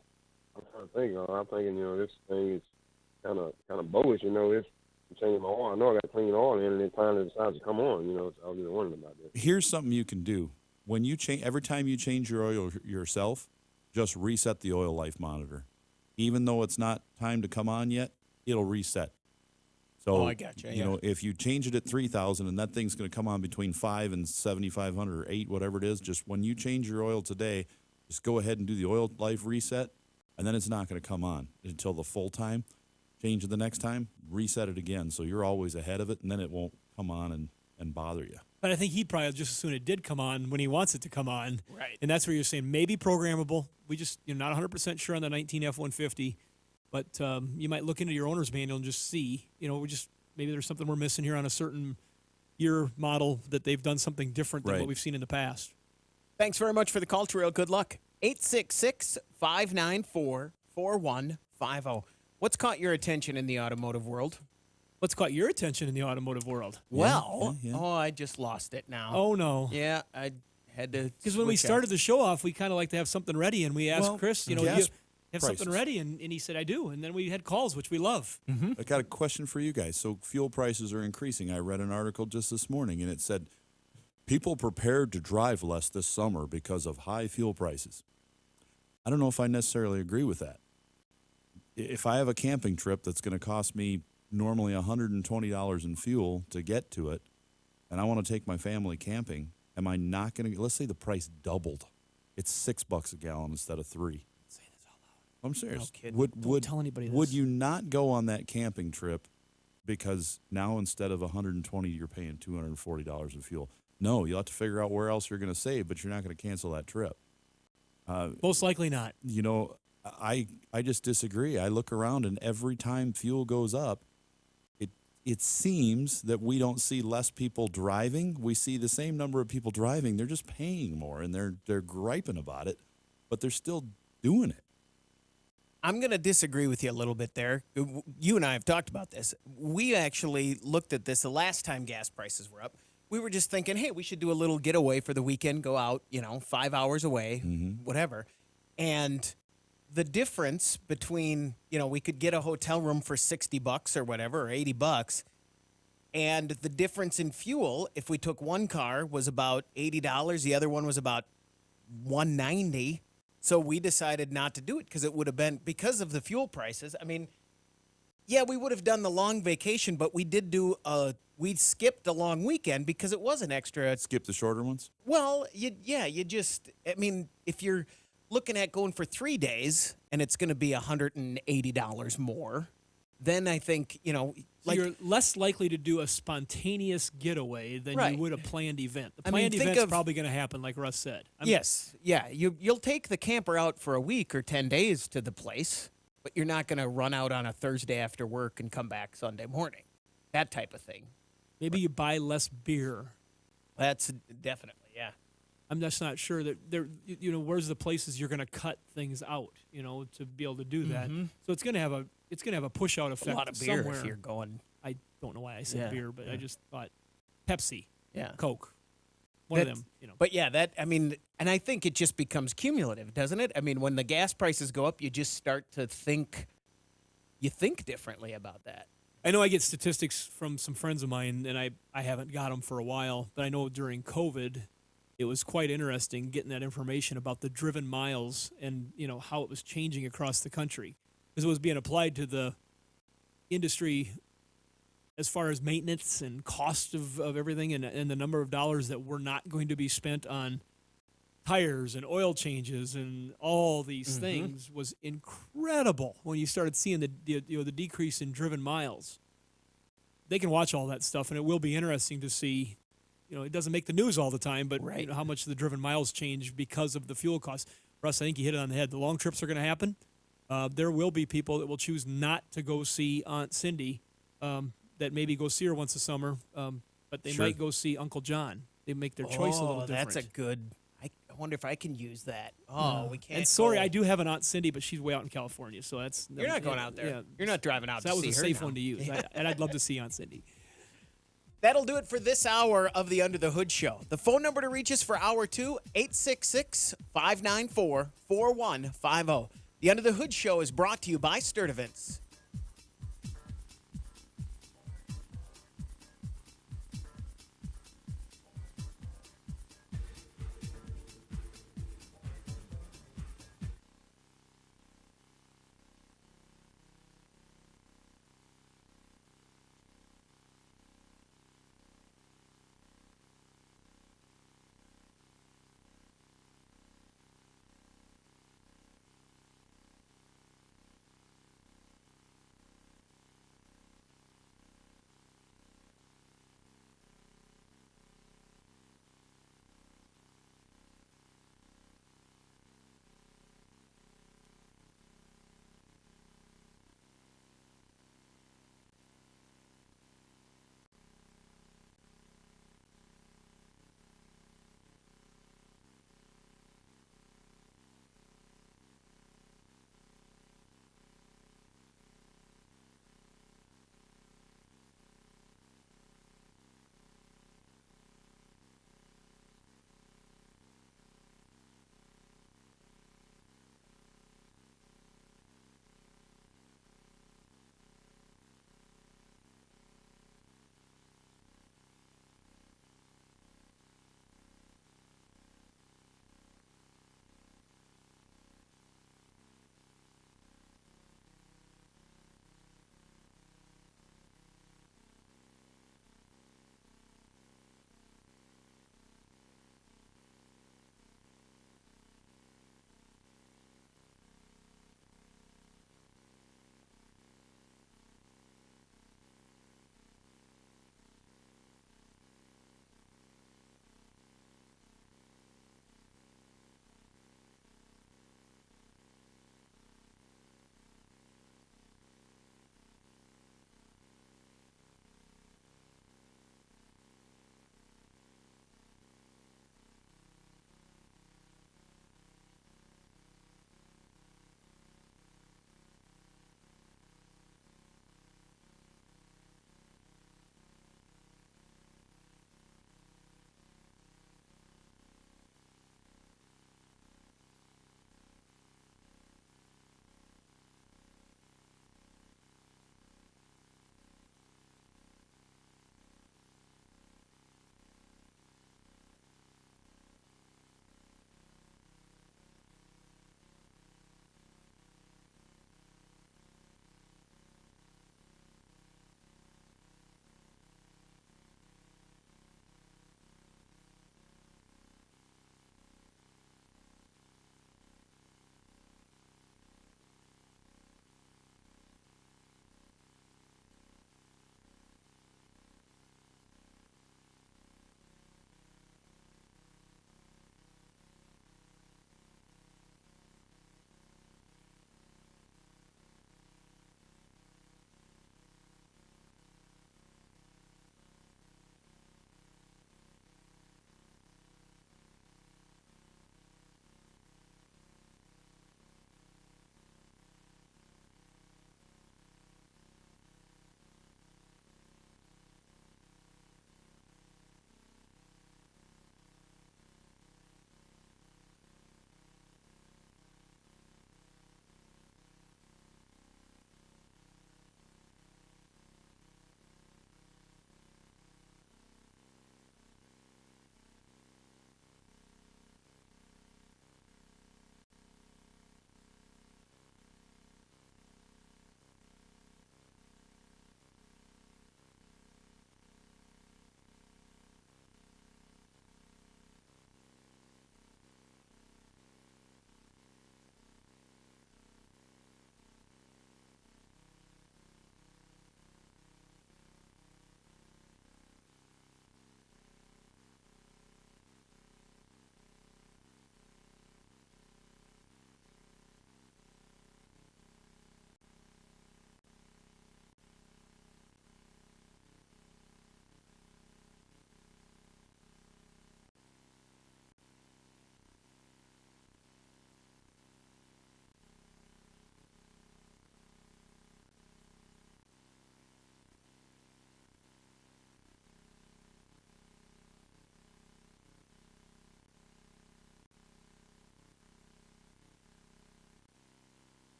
trying to think. I'm thinking, this thing is kind of bullish. It's changing my oil. I know I got to clean oil in, and then finally decides to come on. So I was just wondering about this. Here's something you can do. When you change, every time you change your oil yourself, just reset the oil life monitor. Even though it's not time to come on yet, it'll reset. So, I got you. You know, if you change it at 3,000 and that thing's going to come on between 5 and 7,500 or 8, whatever it is, just when you change your oil today, just go ahead and do the oil life reset, and then it's not going to come on until the full time. Change it the next time, reset it again, so you're always ahead of it, and then it won't come on and bother you. But I think he'd probably just as soon it did come on when he wants it to come on. Right. And that's where you're saying maybe programmable. We just, you're not 100% sure on the 19 F-150, but you might look into your owner's manual and just see, maybe there's something we're missing here on a certain year model that they've done something different than what we've seen in the past. Thanks very much for the call, Terrell. Good luck. 866-594-4150. What's caught your attention in the automotive world? What's caught your attention in the automotive world? I just lost it now. Oh, no. Yeah, I had to. Because when we started the show off, we kind of like to have something ready, and we asked Chris, do you have something ready? And he said, I do. And then we had calls, which we love. Mm-hmm. I got a question for you guys. So fuel prices are increasing. I read an article just this morning, and it said people prepared to drive less this summer because of high fuel prices. I don't know if I necessarily agree with that. If I have a camping trip that's going to cost me normally $120 in fuel to get to it, and I want to take my family camping, am I not going to? Let's say the price doubled. It's $6 a gallon instead of $3. Say this out loud. I'm serious. No kidding. Don't tell anybody this. Would you not go on that camping trip because now instead of $120 you're paying $240 in fuel? No, you'll have to figure out where else you're going to save, but you're not going to cancel that trip. Most likely not. I just disagree. I look around, and every time fuel goes up, it seems that we don't see less people driving. We see the same number of people driving. They're just paying more, and they're griping about it, but they're still doing it. I'm going to disagree with you a little bit there. You and I have talked about this. We actually looked at this the last time gas prices were up. We were just thinking, hey, we should do a little getaway for the weekend, go out, 5 hours away, whatever. And the difference between, we could get a hotel room for $60 or whatever, or $80, and the difference in fuel, if we took one car, was about $80. The other one was about $190. So we decided not to do it because it would have been because of the fuel prices. I mean, yeah, we would have done the long vacation, but we did we skipped a long weekend because it was an extra. Skip the shorter ones? Well, if you're looking at going for 3 days and it's going to be $180 more, then I think, So you're less likely to do a spontaneous getaway than you would a planned event. The planned event's probably going to happen, like Russ said. You'll take the camper out for a week or 10 days to the place, but you're not going to run out on a Thursday after work and come back Sunday morning. That type of thing. Maybe you buy less beer. That's definitely, yeah. I'm just not sure that where's the places you're going to cut things out, to be able to do that. Mm-hmm. So it's going to have a push out effect. A lot of beer somewhere. if you're going. I don't know why I said beer, but I just thought Pepsi, Coke, of them. But yeah, and I think it just becomes cumulative, doesn't it? I mean, when the gas prices go up, you just start to think differently about that. I know I get statistics from some friends of mine, and I haven't got them for a while, but I know during COVID, it was quite interesting getting that information about the driven miles and, how it was changing across the country. Because it was being applied to the industry as far as maintenance and cost of everything and the number of dollars that were not going to be spent on tires and oil changes and all these things was incredible when you started seeing the decrease in driven miles. They can watch all that stuff, and it will be interesting to see. It doesn't make the news all the time, but how much the driven miles change because of the fuel costs. Russ, I think you hit it on the head. The long trips are going to happen. There will be people that will choose not to go see Aunt Cindy, that maybe go see her once a summer, but they might go see Uncle John. They make their choice a little different. That's a good. I wonder if I can use that. We can't. And sorry, I do have an Aunt Cindy, but she's way out in California, so that's. You're not going out there. Yeah. You're not driving out. So to that was see a her safe now. one to use, and I'd love to see Aunt Cindy. That'll do it for this hour of the Under the Hood Show. The phone number to reach us for hour 2, 866-594-4150. The Under the Hood Show is brought to you by Sturdivants.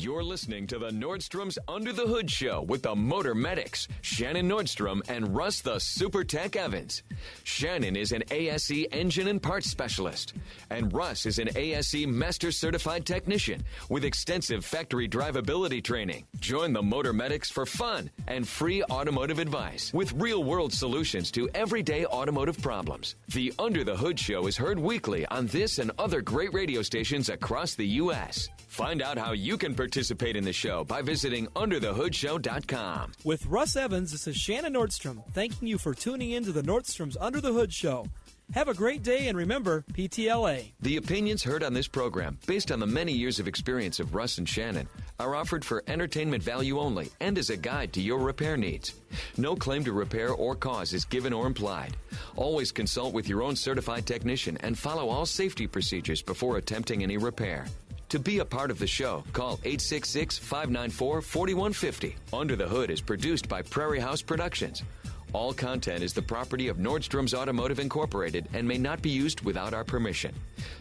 You're listening to the Nordstrom's Under the Hood Show with the Motor Medics, Shannon Nordstrom and Russ the Super Tech Evans. Shannon is an ASE engine and parts specialist, and Russ is an ASE Master Certified Technician with extensive factory drivability training. Join the Motor Medics for fun and free automotive advice with real-world solutions to everyday automotive problems. The Under the Hood Show is heard weekly on this and other great radio stations across the U.S. Find out how you can participate in the show by visiting underthehoodshow.com. With Russ Evans, this is Shannon Nordstrom, thanking you for tuning in to the Nordstrom's Under the Hood Show. Have a great day, and remember, PTLA. The opinions heard on this program, based on the many years of experience of Russ and Shannon, are offered for entertainment value only and as a guide to your repair needs. No claim to repair or cause is given or implied. Always consult with your own certified technician and follow all safety procedures before attempting any repair. To be a part of the show, call 866-594-4150. Under the Hood is produced by Prairie House Productions. All content is the property of Nordstrom's Automotive Incorporated and may not be used without our permission.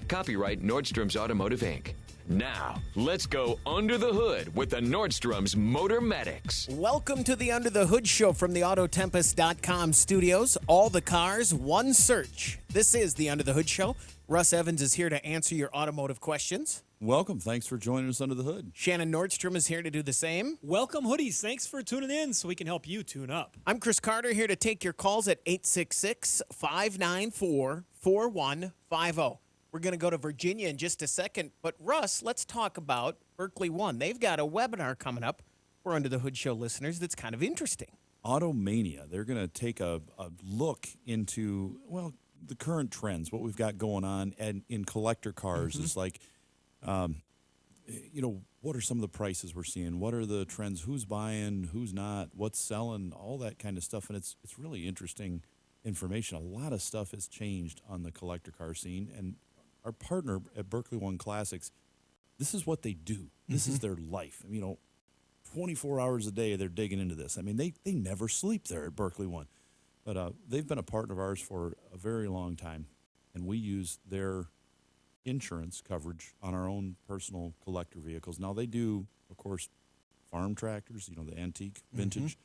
Copyright Nordstrom's Automotive, Inc. Now, let's go under the hood with the Nordstrom's Motor Medics. Welcome to the Under the Hood Show from the Autotempest.com studios. All the cars, one search. This is the Under the Hood Show. Russ Evans is here to answer your automotive questions. Welcome. Thanks for joining us under the hood. Shannon Nordstrom is here to do the same. Welcome, hoodies. Thanks for tuning in so we can help you tune up. I'm Chris Carter, here to take your calls at 866-594-4150. We're going to go to Virginia in just a second. But, Russ, let's talk about Berkeley One. They've got a webinar coming up for Under the Hood Show listeners that's kind of interesting. Automania. They're going to take a look into, well, the current trends, what we've got going on and in collector cars is like, what are some of the prices we're seeing? What are the trends? Who's buying? Who's not? What's selling? All that kind of stuff. And it's really interesting information. A lot of stuff has changed on the collector car scene. And our partner at Berkeley One Classics, this is what they do. This is their life. 24 hours a day they're digging into this. I mean, they never sleep there at Berkeley One. But they've been a partner of ours for a very long time, and we use their insurance coverage on our own personal collector vehicles. Now, they do, of course, farm tractors, the antique, vintage,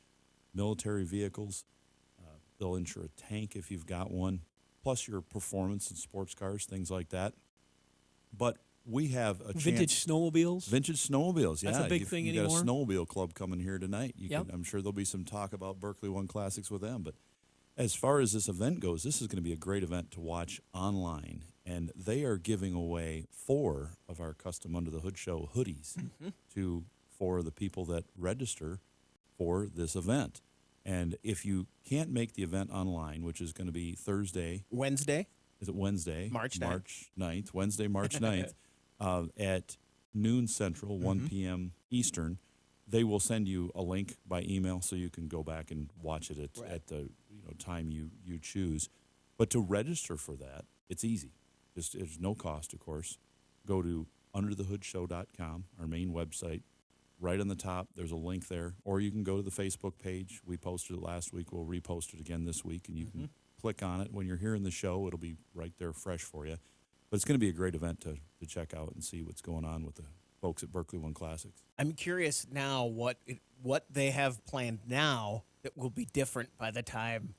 military vehicles. They'll insure a tank if you've got one, plus your performance and sports cars, things like that. But we have a vintage snowmobiles. Vintage snowmobiles, yeah. That's a big thing anymore. You got a snowmobile club coming here tonight. I'm sure there'll be some talk about Berkeley One Classics with them, but as far as this event goes, this is going to be a great event to watch online, and they are giving away 4 of our custom Under the Hood Show hoodies to 4 of the people that register for this event. And if you can't make the event online, which is going to be Wednesday? Is it Wednesday? March 9th. Wednesday, March 9th at noon Central, 1 p.m. Eastern. They will send you a link by email so you can go back and watch it at the time you choose. But to register for that, it's easy. There's no cost, of course. Go to underthehoodshow.com, our main website. Right on the top, there's a link there. Or you can go to the Facebook page. We posted it last week. We'll repost it again this week, and you can click on it. When you're hearing the show, it'll be right there fresh for you. But it's going to be a great event to check out and see what's going on with the folks at Berkeley One Classics. I'm curious now what they have planned now that will be different by the time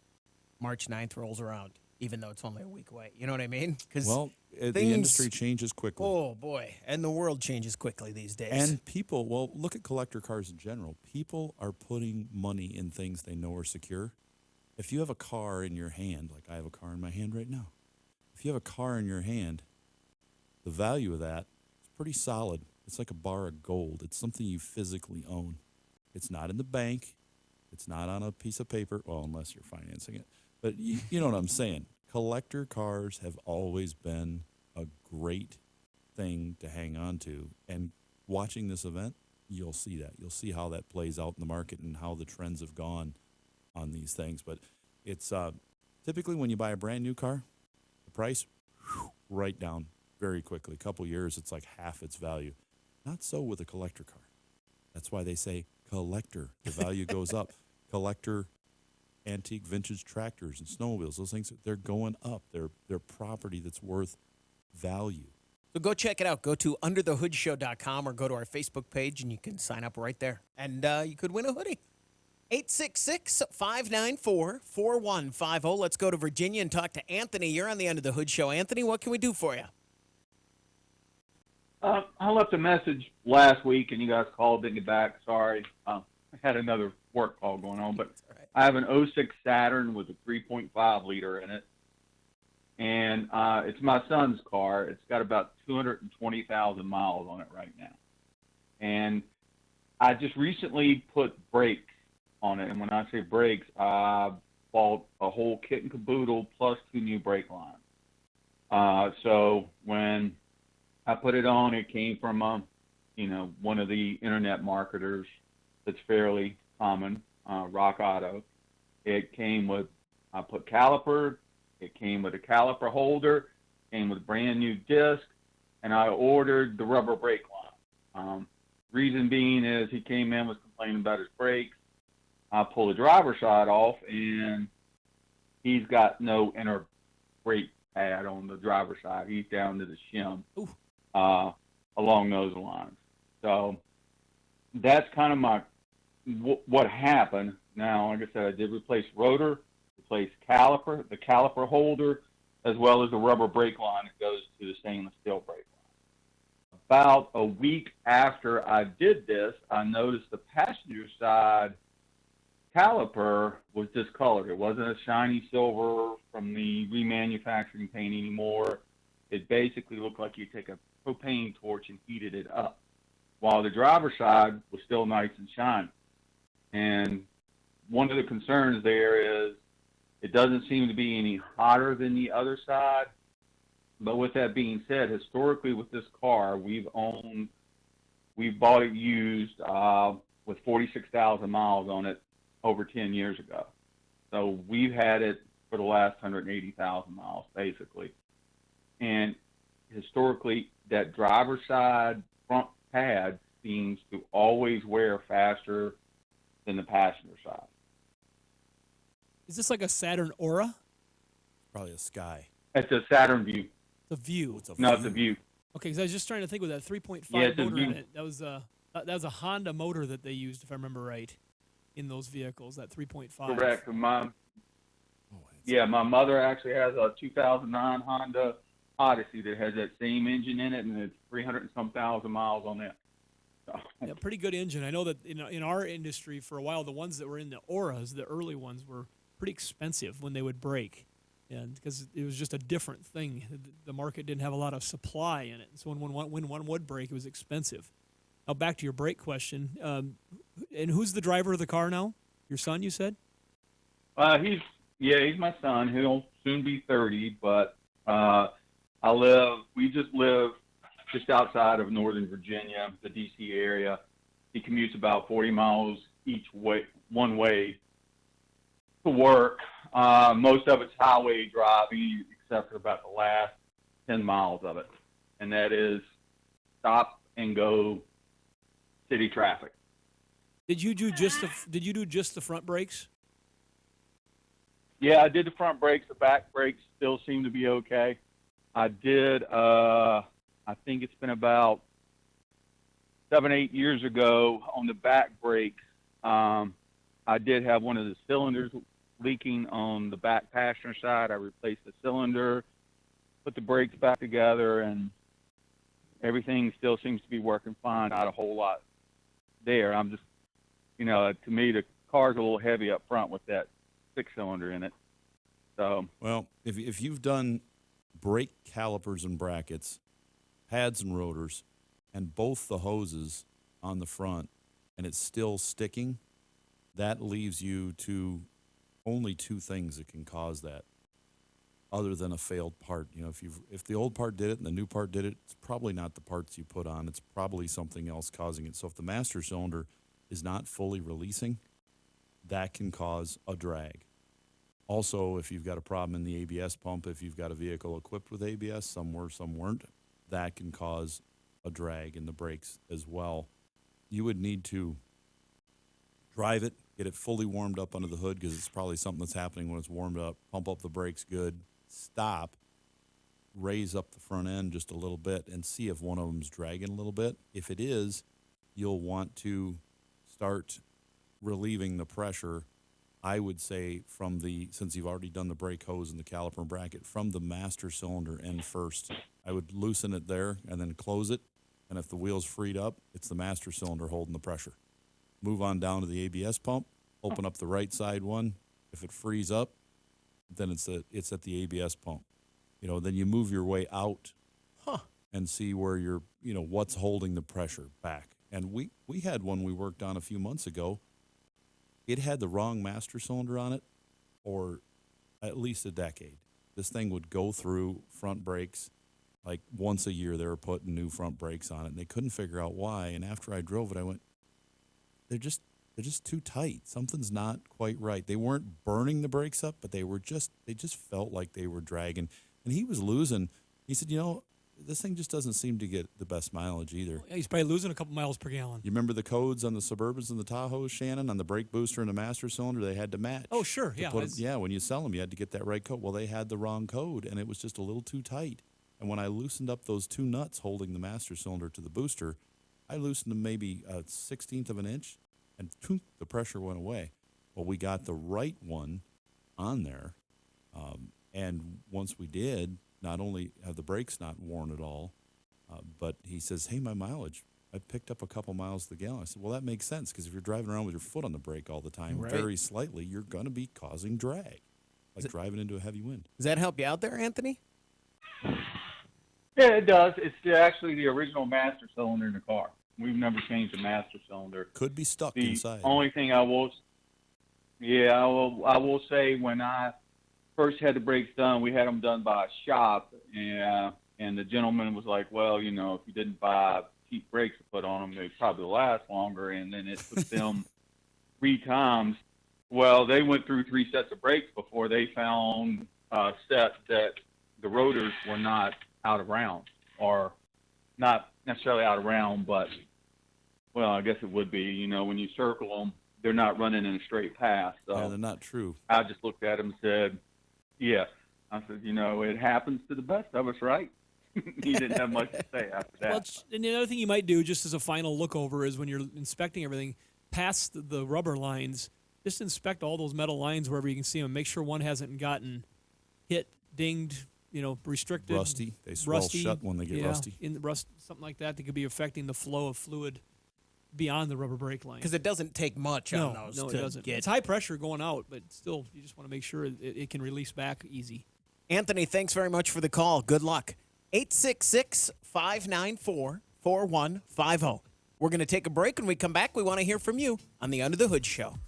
March 9th rolls around, even though it's only a week away. You know what I mean? The industry changes quickly. Oh, boy. And the world changes quickly these days. And people, look at collector cars in general. People are putting money in things they know are secure. If you have a car in your hand, like I have a car in my hand right now, if you have a car in your hand, the value of that is pretty solid. It's like a bar of gold. It's something you physically own. It's not in the bank. It's not on a piece of paper, well, unless you're financing it. But you know what I'm saying. Collector cars have always been a great thing to hang on to. And watching this event, you'll see that. You'll see how that plays out in the market and how the trends have gone on these things. But it's typically when you buy a brand new car, the price right down very quickly. A couple years, it's like half its value. Not so with a collector car. That's why they say collector. The value goes up. Collector, antique, vintage tractors and snowmobiles, those things, they're going up. They're property that's worth value. So go check it out. Go to underthehoodshow.com or go to our Facebook page, and you can sign up right there. And you could win a hoodie. 866-594-4150. Let's go to Virginia and talk to Anthony. You're on the Under the Hood Show. Anthony, what can we do for you? I left a message last week, and you guys called, didn't get back. Sorry. I had another work call going on, but Right. I have an '06 Saturn with a 3.5 liter in it, and it's my son's car. It's got about 220,000 miles on it right now, and I just recently put brakes on it, and when I say brakes, I bought a whole kit and caboodle plus 2 new brake lines. So when I put it on, it came from one of the internet marketers that's fairly common, Rock Auto. It came with, I put caliper, it came with a caliper holder, came with a brand new disc, and I ordered the rubber brake line. Reason being is he came in, was complaining about his brakes. I pulled the driver's side off, and he's got no inner brake pad on the driver's side. He's down to the shim, along those lines. So that's kind of what happened. Now, like I said, I did replace rotor, replace caliper, the caliper holder, as well as the rubber brake line that goes to the stainless steel brake line. About a week after I did this, I noticed the passenger side caliper was discolored. It wasn't a shiny silver from the remanufacturing paint anymore. It basically looked like you take a propane torch and heated it up, while the driver's side was still nice and shiny. And one of the concerns there is it doesn't seem to be any hotter than the other side. But with that being said, historically with this car, we've bought it used with 46,000 miles on it over 10 years ago. So we've had it for the last 180,000 miles, basically. And historically, that driver's side front pad seems to always wear faster than the passenger side. Is this like a Saturn Aura? Probably a Sky. It's a Saturn Vue. The Vue. It's a No, it's a Vue. Okay, because I was just trying to think with that 3.5 Yeah, it's a motor Vue. in it. That was a Honda motor that they used, if I remember right, in those vehicles. That 3.5. Correct. My mother actually has a 2009 Honda Odyssey that has that same engine in it, and it's 300 and some thousand miles on that. So. Yeah, pretty good engine. I know that in our industry for a while, the ones that were in the Auras, the early ones, were pretty expensive when they would break, and because it was just a different thing. The market didn't have a lot of supply in it, so when one would break, it was expensive. Now back to your brake question, and who's the driver of the car now? Your son, you said? He's my son. He'll soon be 30, but we just live just outside of Northern Virginia, the D.C. area. He commutes about 40 miles one way to work. Most of it's highway driving, except for about the last 10 miles of it, and that is stop and go city traffic. Did you do just the front brakes? Yeah, I did the front brakes. The back brakes still seem to be okay. I did, I think it's been about 7-8 years ago on the back brakes. I did have one of the cylinders leaking on the back passenger side. I replaced the cylinder, put the brakes back together, and everything still seems to be working fine. Not a whole lot there. I'm just, to me, the car's a little heavy up front with that 6-cylinder in it. So, well, if you've done brake calipers and brackets, pads and rotors, and both the hoses on the front, and it's still sticking, that leaves you to only 2 things that can cause that, other than a failed part. If the old part did it and the new part did it, it's probably not the parts you put on. It's probably something else causing it. So if the master cylinder is not fully releasing, that can cause a drag. Also, if you've got a problem in the ABS pump, if you've got a vehicle equipped with ABS, some were, some weren't, that can cause a drag in the brakes as well. You would need to drive it, get it fully warmed up under the hood, because it's probably something that's happening when it's warmed up. Pump up the brakes good, stop, raise up the front end just a little bit and see if one of them's dragging a little bit. If it is, you'll want to start relieving the pressure, I would say, since you've already done the brake hose and the caliper and bracket, from the master cylinder end first. I would loosen it there and then close it. And if the wheel's freed up, it's the master cylinder holding the pressure. Move on down to the ABS pump, open up the right side one. If it frees up, then it's at the ABS pump. Then you move your way out and see where what's holding the pressure back. And we had one we worked on a few months ago. It had the wrong master cylinder on it for at least a decade. This thing would go through front brakes. Like once a year, they were putting new front brakes on it, and they couldn't figure out why. And after I drove it, I went, they're just too tight. Something's not quite right. They weren't burning the brakes up, but they just felt like they were dragging. And he was losing. He said, this thing just doesn't seem to get the best mileage either. Yeah, he's probably losing a couple miles per gallon. You remember the codes on the Suburbans and the Tahoes, Shannon, on the brake booster and the master cylinder? They had to match. Oh, sure. Yeah. When you sell them, you had to get that right code. Well, they had the wrong code, and it was just a little too tight. And when I loosened up those two nuts holding the master cylinder to the booster, I loosened them maybe a 1/16 of an inch, and the pressure went away. Well, we got the right one on there, and once we did, not only have the brakes not worn at all, but he says, hey, my mileage, I picked up a couple miles to the gallon. I said, well, that makes sense, because if you're driving around with your foot on the brake all the time, very slightly, you're going to be causing drag, like driving into a heavy wind. Does that help you out there, Anthony? Yeah, it does. It's actually the original master cylinder in the car. We've never changed the master cylinder. Could be stuck the inside. Only thing I will say, when I first had the brakes done, we had them done by a shop, and the gentleman was like, well, if you didn't buy cheap brakes to put on them, they'd probably last longer, and then it took them 3 times. Well, they went through 3 sets of brakes before they found a set that the rotors were not out of round, or not necessarily out of round, but, well, I guess it would be, when you circle them, they're not running in a straight path. So yeah, they're not true. I just looked at him and said, yeah. I said, it happens to the best of us, right? He didn't have much to say after that. Well, and the other thing you might do, just as a final look over, is when you're inspecting everything, past the rubber lines, just inspect all those metal lines wherever you can see them. Make sure one hasn't gotten hit, dinged, restricted. Rusty. They swell shut when they get rusty. In the rust, something like that could be affecting the flow of fluid beyond the rubber brake line. Because it doesn't take much on those. No, it doesn't. It's high pressure going out, but still, you just want to make sure it can release back easy. Anthony, thanks very much for the call. Good luck. 866-594-4150. We're going to take a break. When we come back, we want to hear from you on the Under the Hood Show.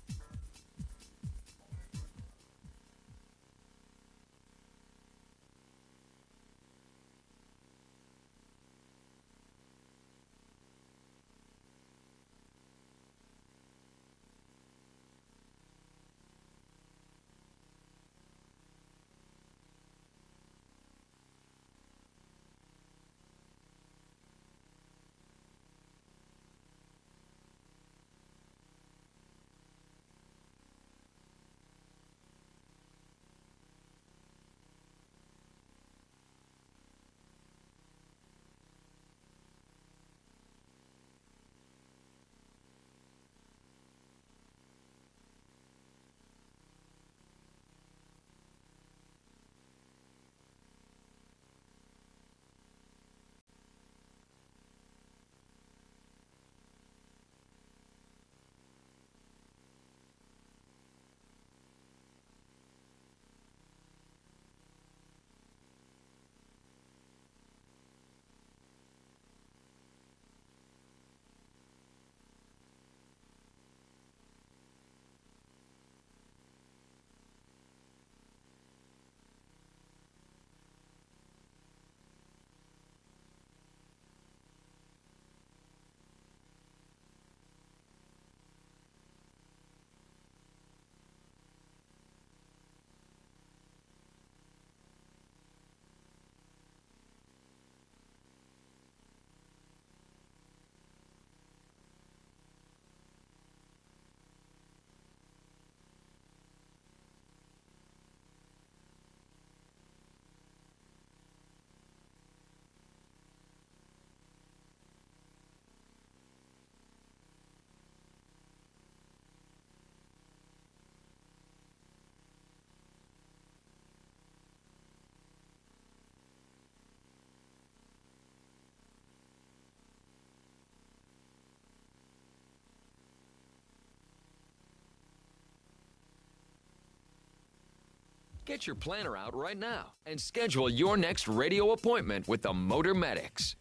Get your planner out right now and schedule your next radio appointment with the Motor Medics.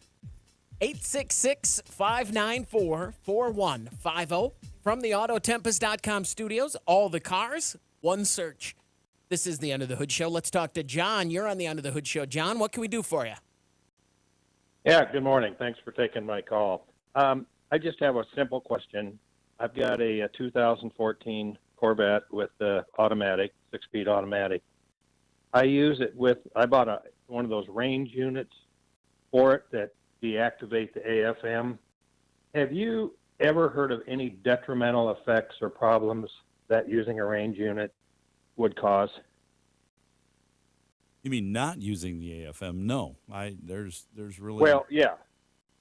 866-594-4150 from the Autotempest.com studios. All the cars, one search. This is the Under the Hood Show. Let's talk to John. You're on the Under the Hood Show. John, what can we do for you? Yeah, good morning. Thanks for taking my call. I just have a simple question. I've got a 2014 Corvette with the automatic, 6-speed automatic. I use it I bought one of those range units for it that deactivate the AFM. Have you ever heard of any detrimental effects or problems that using a range unit would cause? You mean not using the AFM? No, there's really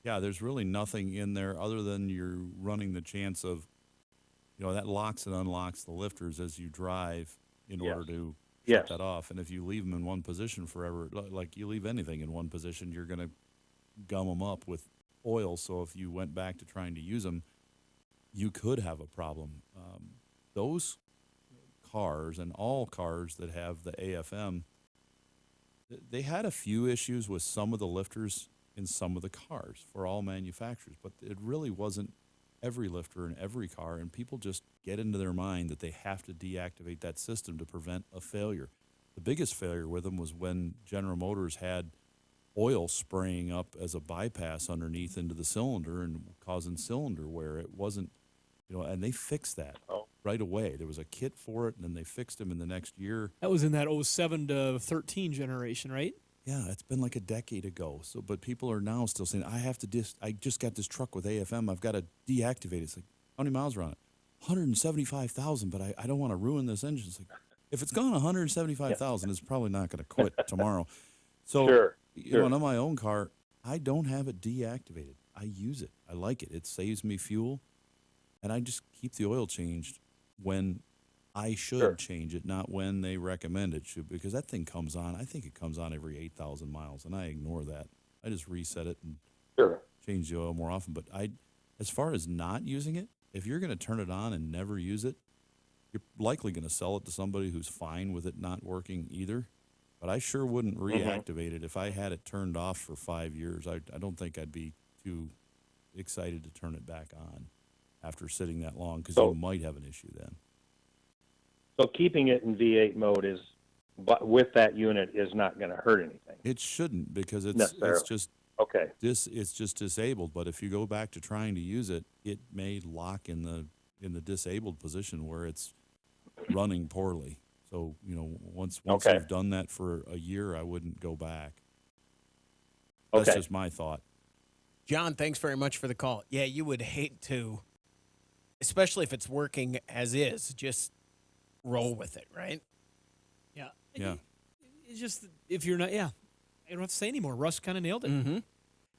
there's really nothing in there other than you're running the chance of, that locks and unlocks the lifters as you drive in order to shut that off. And if you leave them in one position forever, like you leave anything in one position, you're going to gum them up with oil. So if you went back to trying to use them, you could have a problem. Those cars and all cars that have the AFM, they had a few issues with some of the lifters in some of the cars for all manufacturers, but it really wasn't every lifter in every car, and people just get into their mind that they have to deactivate that system to prevent a failure. The biggest failure with them was when General Motors had oil spraying up as a bypass underneath into the cylinder and causing cylinder wear. It wasn't, and they fixed that right away. There was a kit for it, and then they fixed them in the next year. That was in that 07 to 13 generation, right? Yeah, it's been like a decade ago. So, but people are now still saying, I just got this truck with AFM. I've got to deactivate it. It's like, how many miles are on it? 175,000, but I don't want to ruin this engine. It's like, if it's gone 175,000, it's probably not going to quit tomorrow. So, on my own car, I don't have it deactivated. I use it. I like it. It saves me fuel, and I just keep the oil changed when I should change it, not when they recommend it should, because that thing comes on. I think it comes on every 8,000 miles, and I ignore that. I just reset it and change the oil more often. But as far as not using it, if you're going to turn it on and never use it, you're likely going to sell it to somebody who's fine with it not working either. But I sure wouldn't reactivate it. If I had it turned off for 5 years, I don't think I'd be too excited to turn it back on after sitting that long, because you might have an issue then. So keeping it in V8 mode with that unit is not going to hurt anything. It shouldn't, because it's just it's just disabled. But if you go back to trying to use it, it may lock in the disabled position where it's running poorly. So once you've done that for a year, I wouldn't go back. That's just my thought. John, thanks very much for the call. Yeah, you would hate to, especially if it's working as is, just roll with it, right? Yeah. Yeah. It's just, if you're not, I don't have to say anymore. Russ kind of nailed it. Mm-hmm.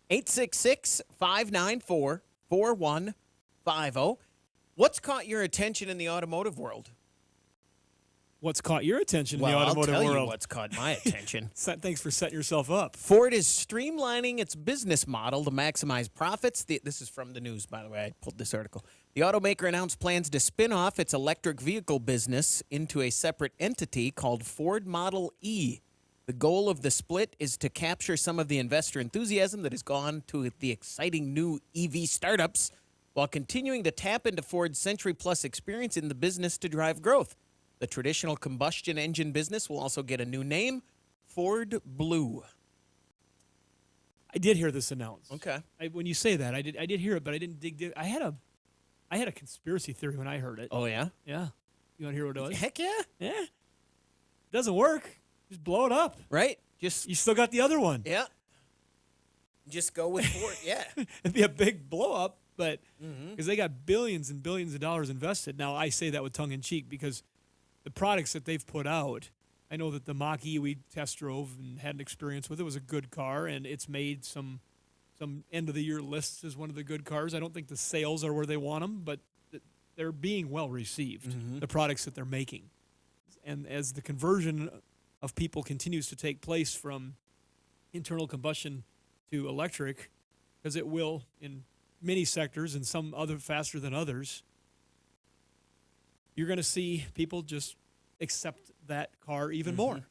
866-594-4150. What's caught your attention in the automotive world? What's caught your attention in the automotive I'll tell world? you what's caught my attention. Thanks for setting yourself up. Ford is streamlining its business model to maximize profits. This is from the news, by the way. I pulled this article. The automaker announced plans to spin off its electric vehicle business into a separate entity called Ford Model E. The goal of the split is to capture some of the investor enthusiasm that has gone to the exciting new EV startups while continuing to tap into Ford's century-plus experience in the business to drive growth. The traditional combustion engine business will also get a new name, Ford Blue. I did hear this announced. Okay. When you say that, I did hear it, but I didn't dig. I had a conspiracy theory when I heard it. Oh, yeah? Yeah. You want to hear what it was? Heck yeah. Yeah. It doesn't work. Just blow it up. Right. You still got the other one. Yeah. Just go with Ford. Yeah. It'd be a big blow up, but because they got billions and billions of dollars invested. Now, I say that with tongue in cheek because the products that they've put out, I know that the Mach-E we test drove and had an experience with. It was a good car, and it's made some end-of-the-year lists as one of the good cars. I don't think the sales are where they want them, but they're being well received, the products that they're making. And as the conversion of people continues to take place from internal combustion to electric, because it will in many sectors and some other faster than others, you're going to see people just accept that car even more.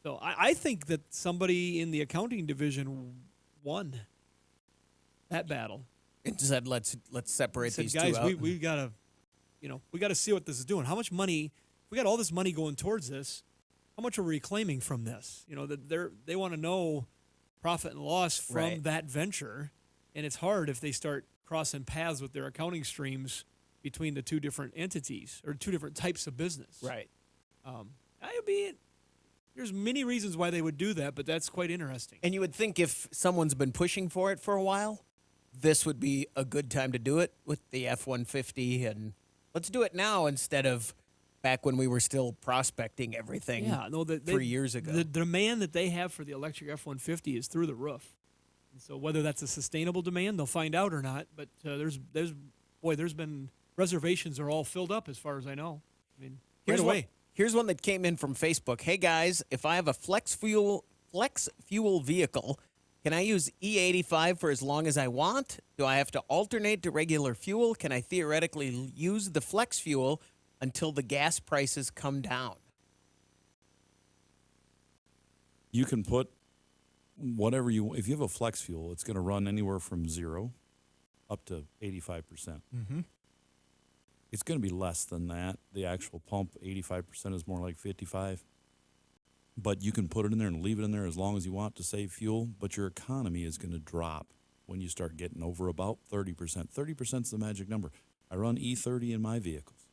So I think that somebody in the accounting division won that battle. It said, let's separate Said, these guys, two out. we gotta, we gotta see what this is doing. How much money? If we got all this money going towards this, how much are we reclaiming from this? That they want to know profit and loss from that venture, and it's hard if they start crossing paths with their accounting streams between the two different entities or two different types of business. Right. There's many reasons why they would do that, but that's quite interesting. And you would think if someone's been pushing for it for a while, this would be a good time to do it with the F-150, and let's do it now instead of back when we were still prospecting everything 3 years ago. The demand that they have for the electric F-150 is through the roof. And so whether that's a sustainable demand, they'll find out or not. But there's been reservations are all filled up as far as I know. I mean, right away. Here's one that came in from Facebook. Hey guys, if I have a flex fuel vehicle, can I use E85 for as long as I want? Do I have to alternate to regular fuel? Can I theoretically use the flex fuel until the gas prices come down? You can put whatever if you have a flex fuel, it's going to run anywhere from 0 up to 85%. Mm-hmm. It's going to be less than that. The actual pump, 85% is more like 55. But you can put it in there and leave it in there as long as you want to save fuel, but your economy is going to drop when you start getting over about 30%. 30% is the magic number. I run E30 in my vehicles.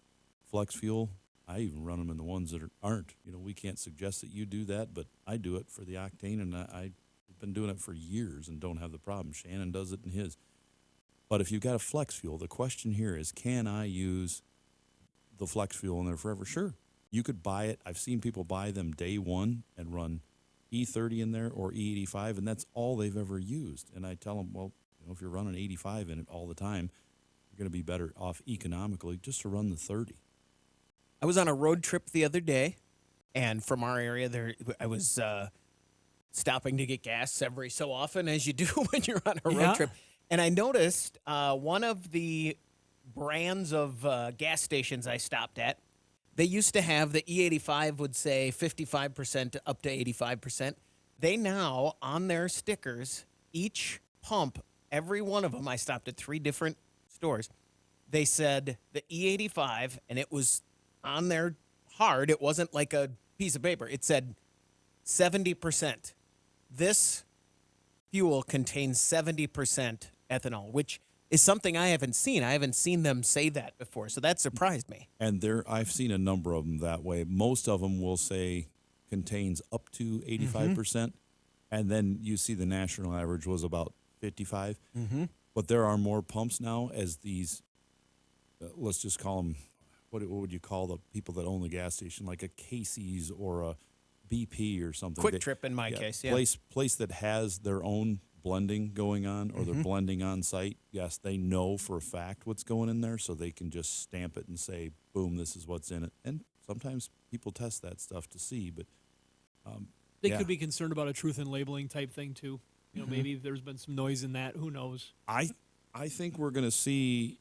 Flex fuel, I even run them in the ones that aren't. We can't suggest that you do that, but I do it for the octane, and I've been doing it for years and don't have the problem. Shannon does it in his. But if you've got a flex fuel, the question here is, can I use the flex fuel in there forever? Sure. You could buy it. I've seen people buy them day one and run E30 in there or E85, and that's all they've ever used. And I tell them, well, if you're running 85 in it all the time, you're going to be better off economically just to run the 30. I was on a road trip the other day, and from our area, I was stopping to get gas every so often, as you do when you're on a road trip. And I noticed one of the brands of gas stations I stopped at, they used to have the E85 would say 55% up to 85%. They now, on their stickers, each pump, every one of them, I stopped at 3 different stores, they said the E85, and it was on there hard. It wasn't like a piece of paper. It said 70%. This fuel contains 70% ethanol, which is something I haven't seen. I haven't seen them say that before, so that surprised me. And I've seen a number of them that way. Most of them will say contains up to 85%, and then you see the national average was about 55. But there are more pumps now as these, let's just call them, what would you call the people that own the gas station, like a Casey's or a BP or something. Quick Trip in my case, yeah. Place that has their own blending going on, or they're blending on site. Yes, they know for a fact what's going in there, so they can just stamp it and say, boom, this is what's in it. And sometimes people test that stuff to see, but they could be concerned about a truth in labeling type thing too. Maybe there's been some noise in that. Who knows? I think we're going to see,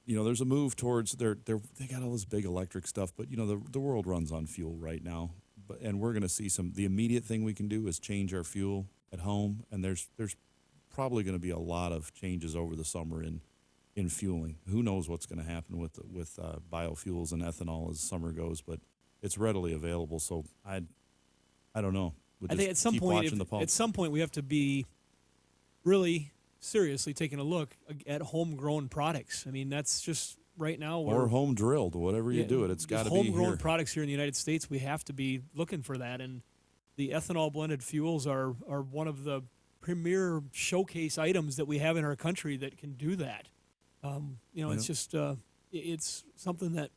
there's a move towards they got all this big electric stuff, but the world runs on fuel right now. And we're going to see the immediate thing we can do is change our fuel at home, and there's probably going to be a lot of changes over the summer in fueling. Who knows what's going to happen with biofuels and ethanol as summer goes, but it's readily available. So I don't know. I think at some point we have to be really seriously taking a look at homegrown products. I mean, that's just right now. Or home drilled, whatever you do it, it's got to be here. Homegrown products here in the United States, we have to be looking for that. And the ethanol blended fuels are one of the premier showcase items that we have in our country that can do that. It's just it's something that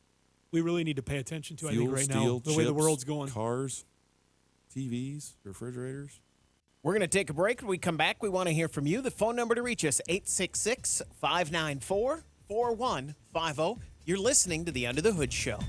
we really need to pay attention to. Fuel, I think right steel, now, the way the world's going. Cars, TVs, refrigerators. We're going to take a break. When we come back, we want to hear from you. The phone number to reach us, 866-594-4150. You're listening to the Under the Hood Show.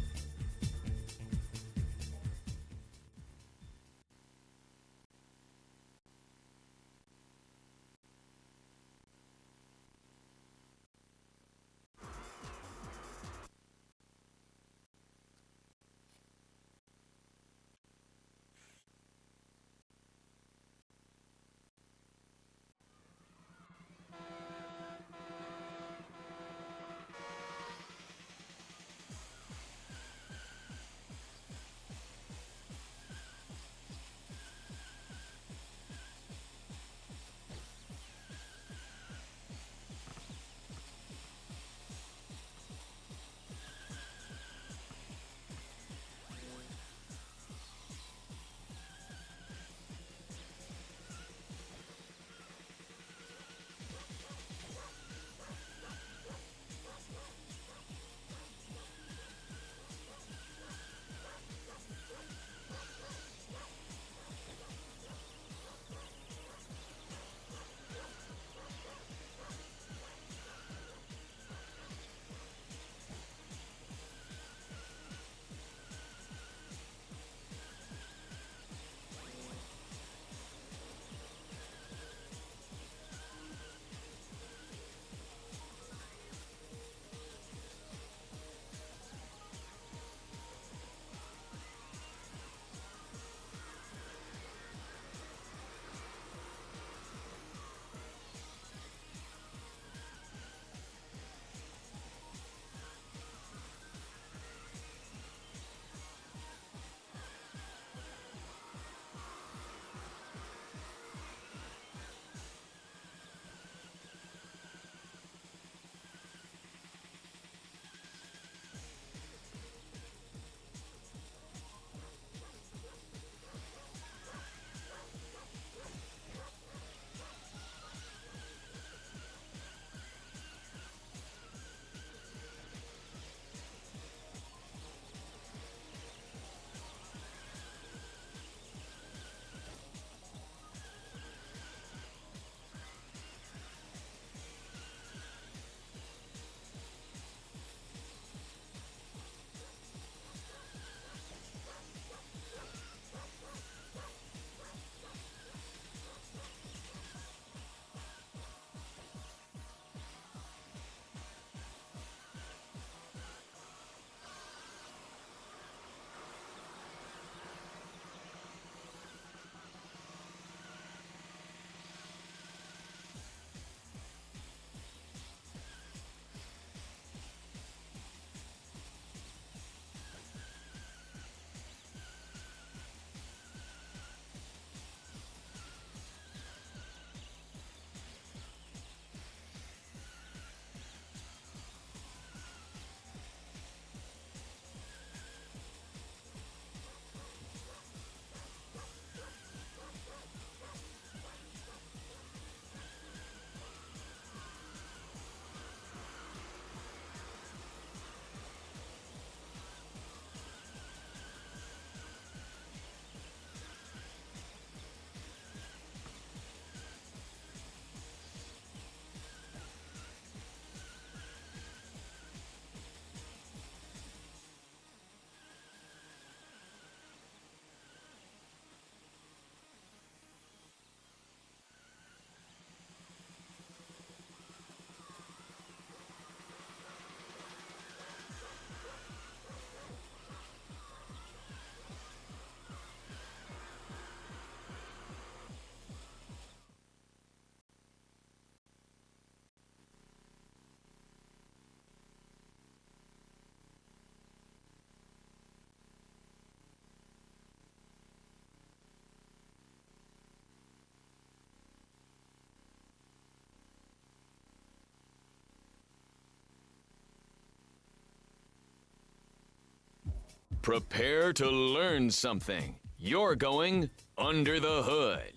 Prepare to learn something. You're going under the hood.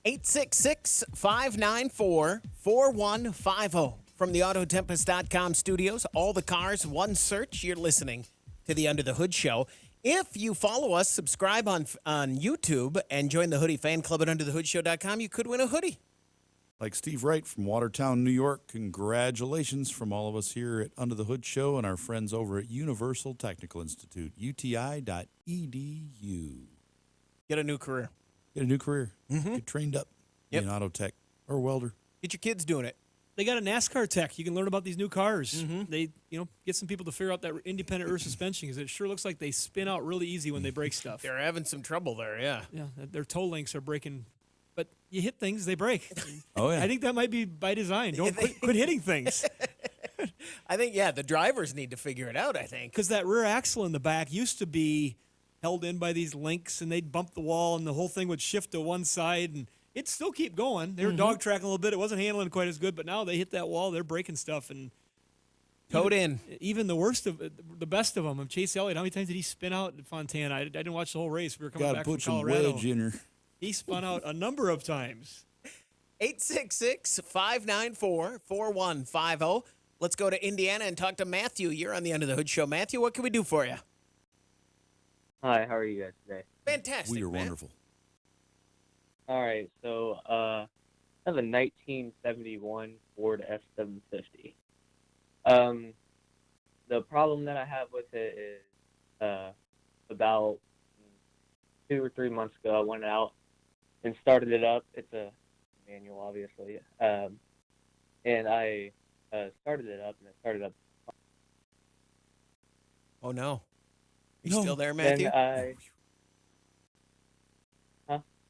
866-594-4150. From the Autotempest.com studios, all the cars, one search. You're listening to the Under the Hood Show. If you follow us, subscribe on YouTube, and join the Hoodie Fan Club at UnderTheHoodShow.com, you could win a hoodie. Like Steve Wright from Watertown, New York, congratulations from all of us here at Under the Hood Show and our friends over at Universal Technical Institute, uti.edu. Get a new career. Get a new career. Get trained up. Be an auto tech or welder. Get your kids doing it. They got a NASCAR tech. You can learn about these new cars. They, get some people to figure out that independent rear suspension because it sure looks like they spin out really easy when they break stuff. They're having some trouble there, yeah. Yeah, their toe links are breaking. But you hit things, they break. Oh, yeah. I think that might be by design. Don't quit hitting things. I think, the drivers need to figure it out, I think. Because that rear axle in the back used to be held in by these links, and they'd bump the wall, and the whole thing would shift to one side, and it'd still keep going. They were dog tracking a little bit. It wasn't handling quite as good, but now they hit that wall, they're breaking stuff. And Towed in. Even the best of them, Chase Elliott, how many times did he spin out at Fontana? I didn't watch the whole race. We were coming back from Colorado. Gotta put some wedge in her. He spun out a number of times. 866-594-4150. Let's go to Indiana and talk to Matthew. You're on the Under the Hood Show. Matthew, what can we do for you? Hi, how are you guys today? Fantastic, We are man. wonderful. All right, so I have a 1971 Ford F-750. The problem that I have with it is about 2 or 3 months ago, I went out and started it up. It's a manual, obviously. And I started it up, and it started up. Oh, no. You still there, Matthew? Then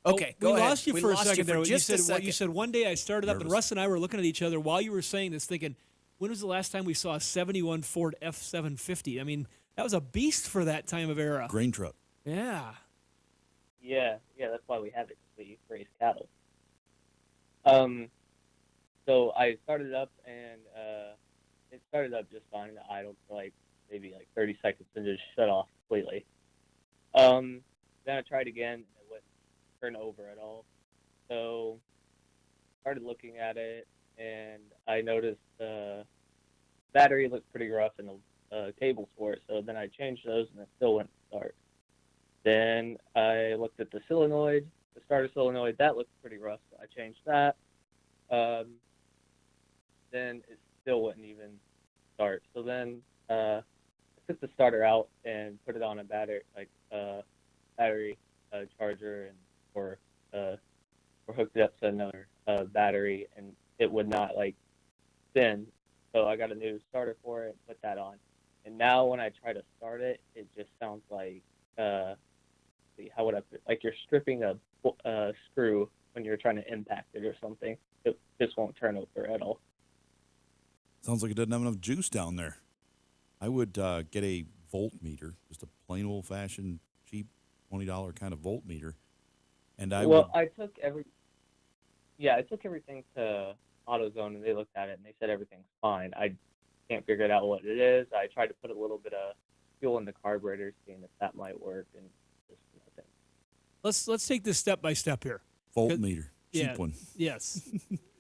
Okay, go we ahead. lost you We for lost a second you for there. just a second. You said one day I started up, and Nervous. Russ and I were looking at each other while you were saying this, thinking, when was the last time we saw a 71 Ford F-750? I mean, that was a beast for that time of era. Grain truck. Yeah. Yeah, that's why we have it, because we raise cattle. So I started it up, and it started up just fine. It idled for maybe 30 seconds and just shut off completely. Then I tried again, and it wouldn't turn over at all. So started looking at it, and I noticed the battery looked pretty rough in the cables for it. So then I changed those, and it still wouldn't start. Then I looked at the solenoid, the starter solenoid. That looked pretty rough, so I changed that. Then it still wouldn't even start. So then I took the starter out and put it on a battery, charger, and or hooked it up to another battery, and it would not spin. So I got a new starter for it, put that on, and now when I try to start it, it just sounds like how would I put it? Like you're stripping a screw when you're trying to impact it or something. It just won't turn over at all. Sounds like it doesn't have enough juice down there. I would get a voltmeter, just a plain old-fashioned, cheap, $20 kind of voltmeter. And I took everything to AutoZone, and they looked at it, and they said everything's fine. I can't figure it out what it is. I tried to put a little bit of fuel in the carburetor, seeing if that might work, and just nothing. Let's take this step by step here. Voltmeter, cheap one. Yes.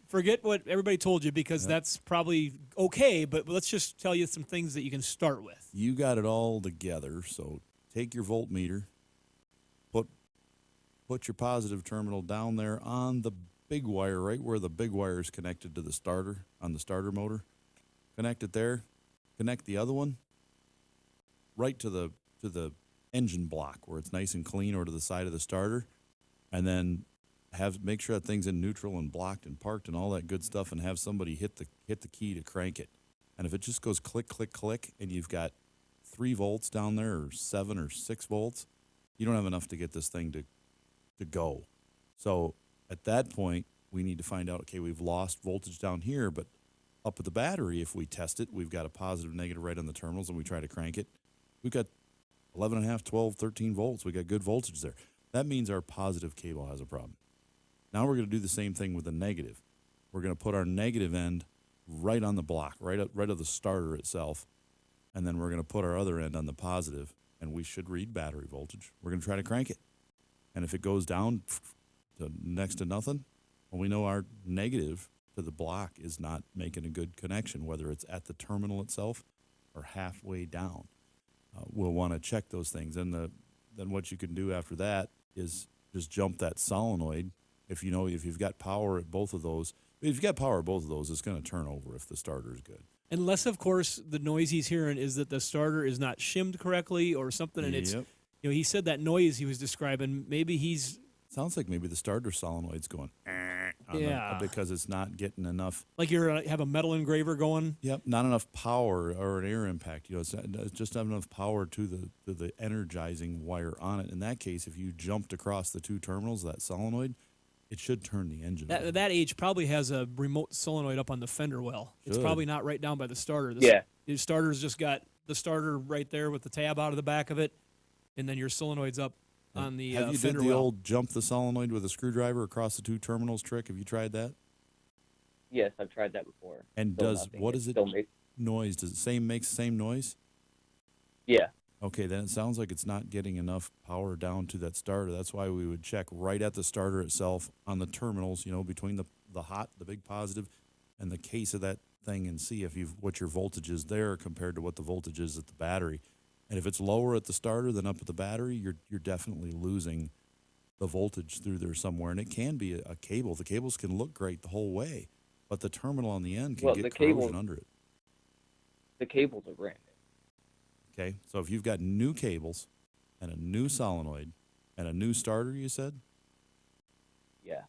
Forget what everybody told you, because that's probably okay, but let's just tell you some things that you can start with. You got it all together, so take your voltmeter, put your positive terminal down there on the big wire, right where the big wire is connected to the starter, on the starter motor. Connect it there. Connect the other one right to the engine block where it's nice and clean, or to the side of the starter, and then make sure that thing's in neutral and blocked and parked and all that good stuff, and have somebody hit the key to crank it. And if it just goes click, click, click, and you've got 3 volts down there, or 7 or 6 volts, you don't have enough to get this thing to go. So at that point, we need to find out, okay, we've lost voltage down here, but up at the battery, if we test it, we've got a positive, negative right on the terminals, and we try to crank it. We've got 11.5, 12, 13 volts. We got good voltage there. That means our positive cable has a problem. Now we're going to do the same thing with the negative. We're going to put our negative end right on the block, right of the starter itself, and then we're going to put our other end on the positive, and we should read battery voltage. We're going to try to crank it. And if it goes down to next to nothing, well, we know our negative to the block is not making a good connection, whether it's at the terminal itself or halfway down. We'll want to check those things. And then what you can do after that is just jump that solenoid. If you've got power at both of those, it's going to turn over if the starter is good. Unless, of course, the noise he's hearing is that the starter is not shimmed correctly or something, and it's, he said that noise he was describing. Maybe sounds like maybe the starter solenoid's going, because it's not getting enough. Like you have a metal engraver going. Yep, not enough power or an air impact. It's just not enough power to the energizing wire on it. In that case, if you jumped across the two terminals, that solenoid, it should turn the engine. That age probably has a remote solenoid up on the fender well. It's probably not right down by the starter. The starter's just got the starter right there with the tab out of the back of it, and then your solenoid's up on the Have you fender did the well. old jump the solenoid with a screwdriver across the two terminals trick? Have you tried that? Yes, I've tried that before. And what does it noise? Does it makes the same noise? Yeah. Okay, then it sounds like it's not getting enough power down to that starter. That's why we would check right at the starter itself on the terminals, between the big positive, and the case of that thing, and see what your voltage is there compared to what the voltage is at the battery. And if it's lower at the starter than up at the battery, you're definitely losing the voltage through there somewhere. And it can be a cable. The cables can look great the whole way, but the terminal on the end can get corrosion under it. The cables are brand new. Okay, so if you've got new cables and a new solenoid and a new starter, you said? Yeah.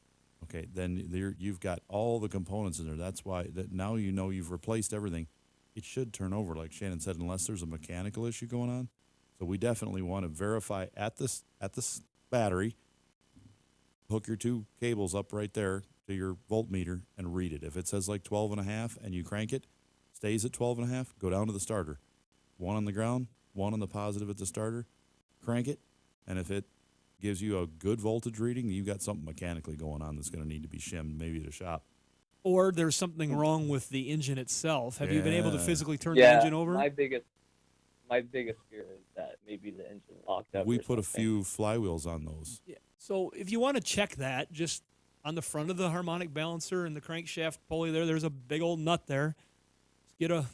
Okay, then you've got all the components in there. That's why now you've replaced everything. It should turn over, like Shannon said, unless there's a mechanical issue going on. So we definitely want to verify at this battery, hook your two cables up right there to your voltmeter and read it. If it says like 12.5 and you crank it, stays at 12.5, go down to the starter. One on the ground, one on the positive at the starter, crank it, and if it gives you a good voltage reading, you've got something mechanically going on that's going to need to be shimmed, maybe at a shop. Or there's something wrong with the engine itself. Have you been able to physically turn the engine over? My biggest fear is that maybe the engine locked up. We put a few flywheels on those. Yeah. So if you want to check that, just on the front of the harmonic balancer and the crankshaft pulley there's a big old nut there. Just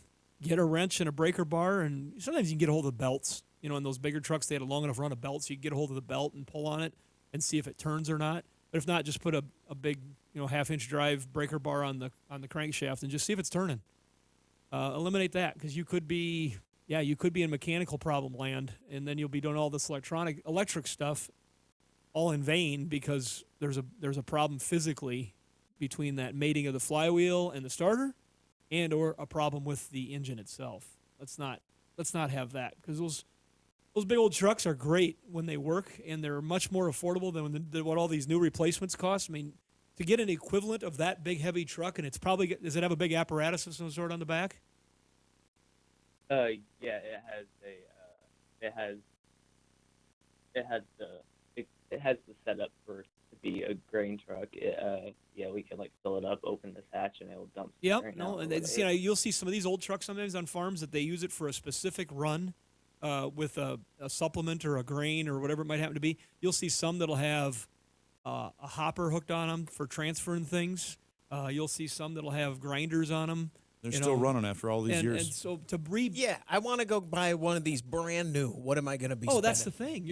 get a wrench and a breaker bar, and sometimes you can get a hold of belts. In those bigger trucks, they had a long enough run of belts, so you can get a hold of the belt and pull on it and see if it turns or not. But if not, just put a big, half-inch drive breaker bar on the crankshaft and just see if it's turning. Eliminate that, because you could be in mechanical problem land, and then you'll be doing all this electric stuff all in vain because there's a problem physically between that mating of the flywheel and the starter, and or a problem with the engine itself. Let's not have that, because those big old trucks are great when they work, and they're much more affordable than what all these new replacements cost. I mean, to get an equivalent of that big heavy truck, and does it have a big apparatus of some sort on the back? Yeah, it has the setup for to be a grain truck. We can fill it up, open this hatch, and it'll dump. Yep. No, and you'll see some of these old trucks sometimes on farms that they use it for a specific run. With a supplement or a grain or whatever it might happen to be. You'll see some that'll have a hopper hooked on them for transferring things. You'll see some that'll have grinders on them. They're still running after all these years. And so I want to go buy one of these brand new. What am I going to be spending? That's the thing.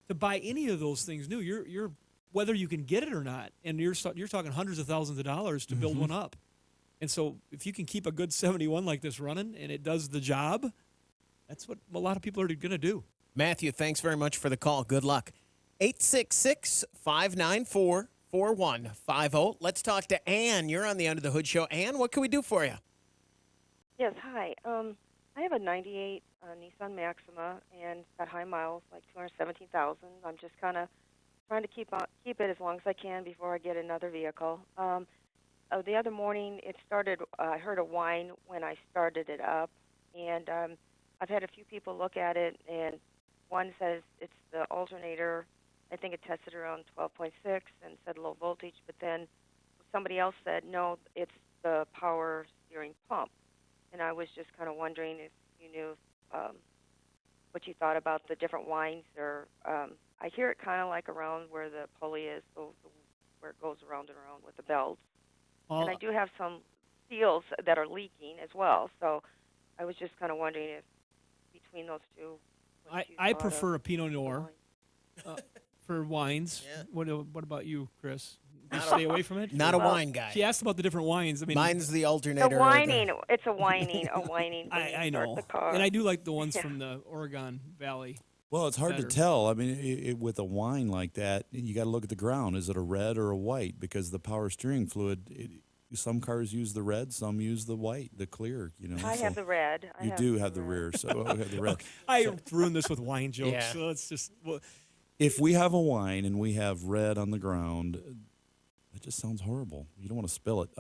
To buy any of those things new, you're whether you can get it or not, and you're talking hundreds of thousands of dollars to build one up. And so if you can keep a good 71 like this running and it does the job, that's what a lot of people are going to do. Matthew, thanks very much for the call. Good luck. 866-594-4150. Let's talk to Ann. You're on the Under the Hood Show. Ann, what can we do for you? Yes, hi. I have a 98 Nissan Maxima, and it's got high miles, like 217,000. I'm just kind of trying to keep it as long as I can before I get another vehicle. The other morning, it started. I heard a whine when I started it up, and I've had a few people look at it, and one says it's the alternator. I think it tested around 12.6 and said low voltage, but then somebody else said, no, it's the power steering pump. And I was just kind of wondering if you knew if what you thought about the different wines. Or I hear it kind of like around where the pulley is, where it goes around and around with the belts. Well, And I do have some seals that are leaking as well. So I was just kind of wondering if between those two. I prefer a Pinot Noir for wines. Yeah. What about you, Chris? You stay away from it? Not a wine guy. She asked about the different wines. I mean, mine's the alternator. The whining. It's a whining. I know. The car. And I do like the ones from the Oregon Valley. Well, it's hard to tell. I mean, with a wine like that, you got to look at the ground. Is it a red or a white? Because the power steering fluid, some cars use the red, some use the white, the clear. I have the red. You do have the rear, so I have the red. I ruined this with wine jokes. Yeah. So it's just. Well, if we have a wine and we have red on the ground, that just sounds horrible. You don't want to spill it.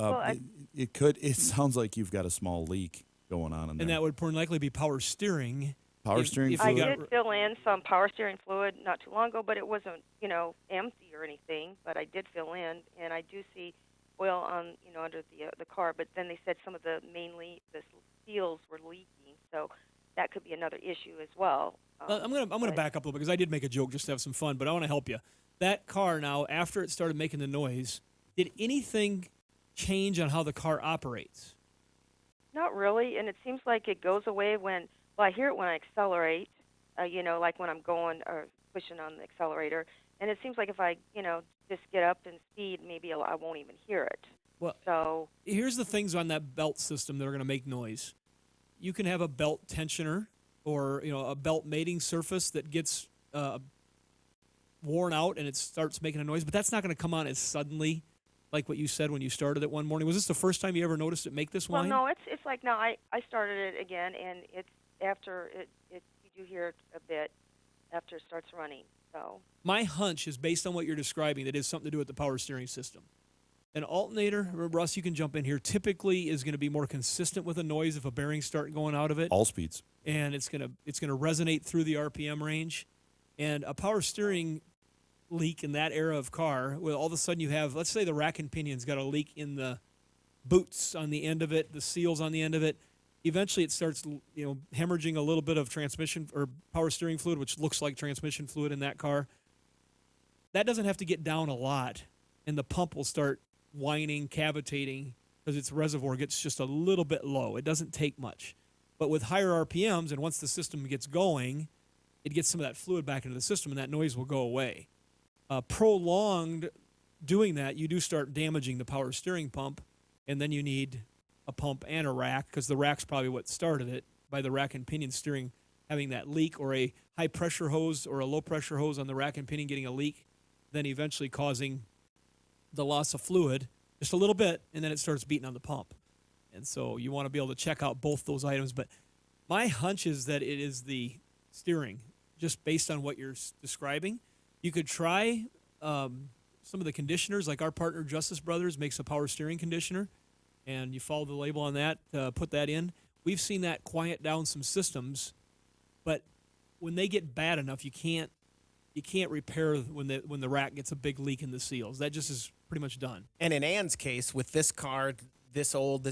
It sounds like you've got a small leak going on in there. And that would more than likely be power steering. Power steering I fluid. did fill in some power steering fluid not too long ago, but it wasn't, empty or anything. But I did fill in, and I do see oil on, under the car. But then they said some of the seals were leaking, so that could be another issue as well. I'm gonna back up a little because I did make a joke just to have some fun, but I want to help you. That car now, after it started making the noise, did anything change on how the car operates? Not really, and it seems like it goes away when. Well, I hear it when I accelerate, like when I'm going or pushing on the accelerator. And it seems like if I, just get up and speed, maybe I won't even hear it. Well, so here's the things on that belt system that are going to make noise. You can have a belt tensioner or, a belt mating surface that gets worn out and it starts making a noise, but that's not going to come on as suddenly like what you said when you started it one morning. Was this the first time you ever noticed it make this whine? Well, no, it's like now I started it again, and it's after it you do hear it a bit after it starts running. So my hunch is based on what you're describing that it has something to do with the power steering system. An alternator, Russ, you can jump in here, typically is going to be more consistent with a noise if a bearing start going out of it. All speeds. And it's going to resonate through the RPM range. And a power steering leak in that era of car, well, all of a sudden you have, let's say the rack and pinion's got a leak in the boots on the end of it, the seals on the end of it. Eventually it starts, hemorrhaging a little bit of transmission or power steering fluid, which looks like transmission fluid in that car. That doesn't have to get down a lot, and the pump will start whining, cavitating, because its reservoir gets just a little bit low. It doesn't take much. But with higher RPMs, and once the system gets going, it gets some of that fluid back into the system, and that noise will go away. Prolonged doing that, you do start damaging the power steering pump, and then you need a pump and a rack, because the rack's probably what started it, by the rack and pinion steering having that leak, or a high pressure hose or a low pressure hose on the rack and pinion getting a leak, then eventually causing the loss of fluid just a little bit, and then it starts beating on the pump. And so you want to be able to check out both those items. But my hunch is that it is the steering, just based on what you're describing. You could try some of the conditioners, like our partner Justice Brothers makes a power steering conditioner, and you follow the label on that, put that in. We've seen that quiet down some systems, but when they get bad enough, you can't repair when the rack gets a big leak in the seals. That just is pretty much done. And in Ann's case, with this car, this old,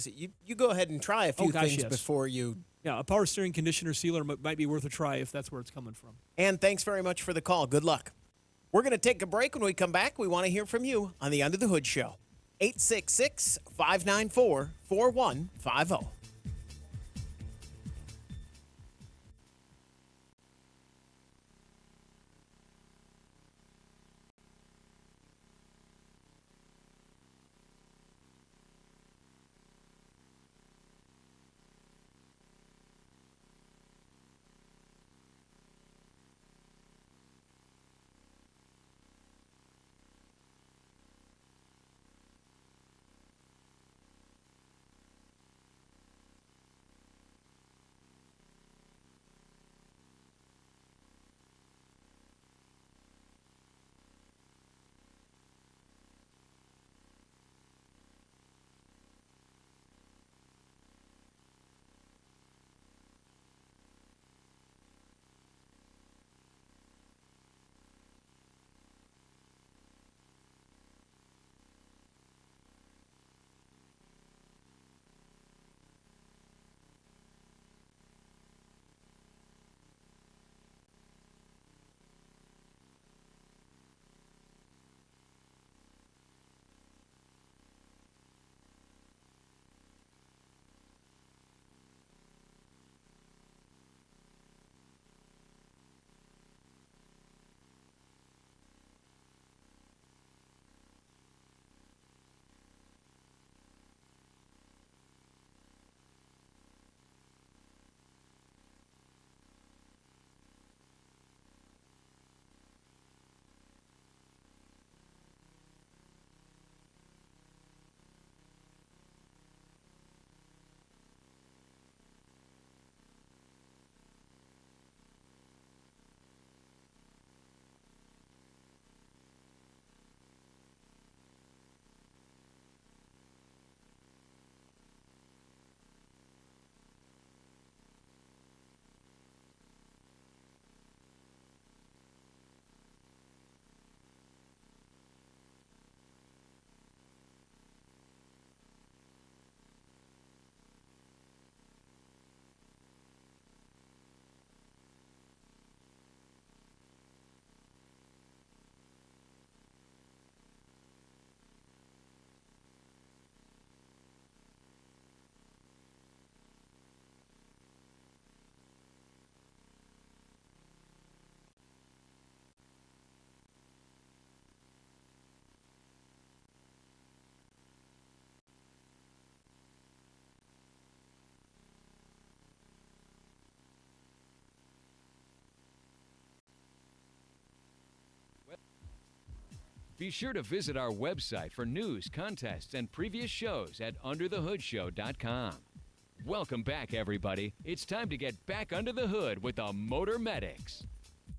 you go ahead and try a few things before you. Yeah, a power steering conditioner sealer might be worth a try if that's where it's coming from. And thanks very much for the call. Good luck. We're going to take a break. When we come back, we want to hear from you on the Under the Hood Show. 866-594-4150. Be sure to visit our website for news, contests, and previous shows at underthehoodshow.com. Welcome back, everybody. It's time to get back under the hood with the Motor Medics.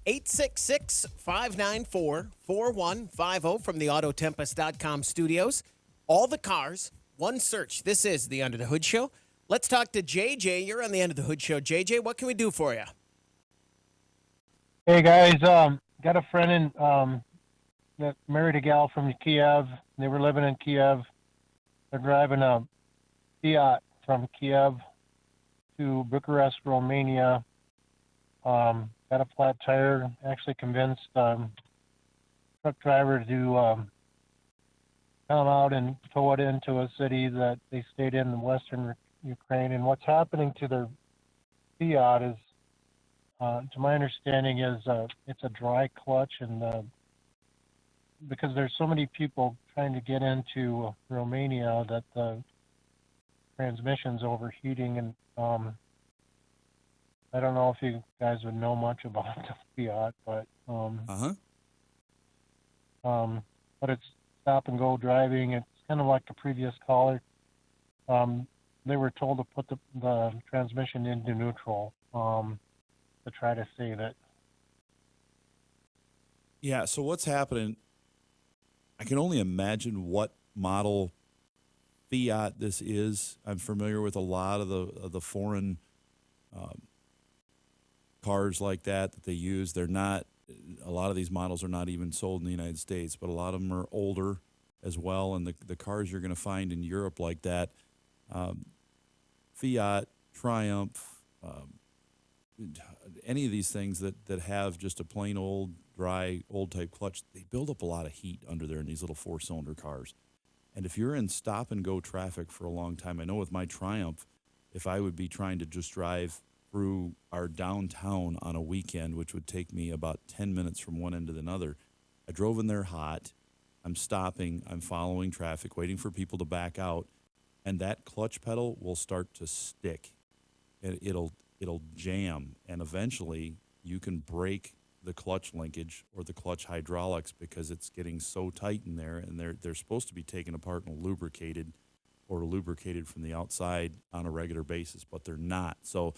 866-594-4150 from the Autotempest.com studios. All the cars, one search. This is the Under the Hood Show. Let's talk to JJ. You're on the Under the Hood Show. JJ, what can we do for you? Hey, guys. Got a friend that married a gal from Kiev. They were living in Kiev. They're driving a Fiat from Kiev to Bucharest, Romania. Got a flat tire. Actually convinced truck driver to come out and tow it into a city that they stayed in western Ukraine. And what's happening to their Fiat is, to my understanding, is it's a dry clutch, and because there's so many people trying to get into Romania that the transmission's overheating, and I don't know if you guys would know much about the Fiat, but but it's stop and go driving. It's kind of like the previous caller. They were told to put the transmission into neutral to try to save it. Yeah, so what's happening, I can only imagine what model Fiat this is. I'm familiar with a lot of the foreign cars like that they use. They're not, a lot of these models are not even sold in the United States, but a lot of them are older as well. And the cars you're going to find in Europe like that, Fiat, Triumph, any of these things that have just a plain old, dry, old type clutch, they build up a lot of heat under there in these little 4-cylinder cars. And if you're in stop and go traffic for a long time, I know with my Triumph, if I would be trying to just drive through our downtown on a weekend, which would take me about 10 minutes from one end to another, I drove in there hot, I'm stopping, I'm following traffic, waiting for people to back out, and that clutch pedal will start to stick. It'll jam, and eventually you can break the clutch linkage or the clutch hydraulics because it's getting so tight in there, and they're supposed to be taken apart and lubricated from the outside on a regular basis, but they're not. So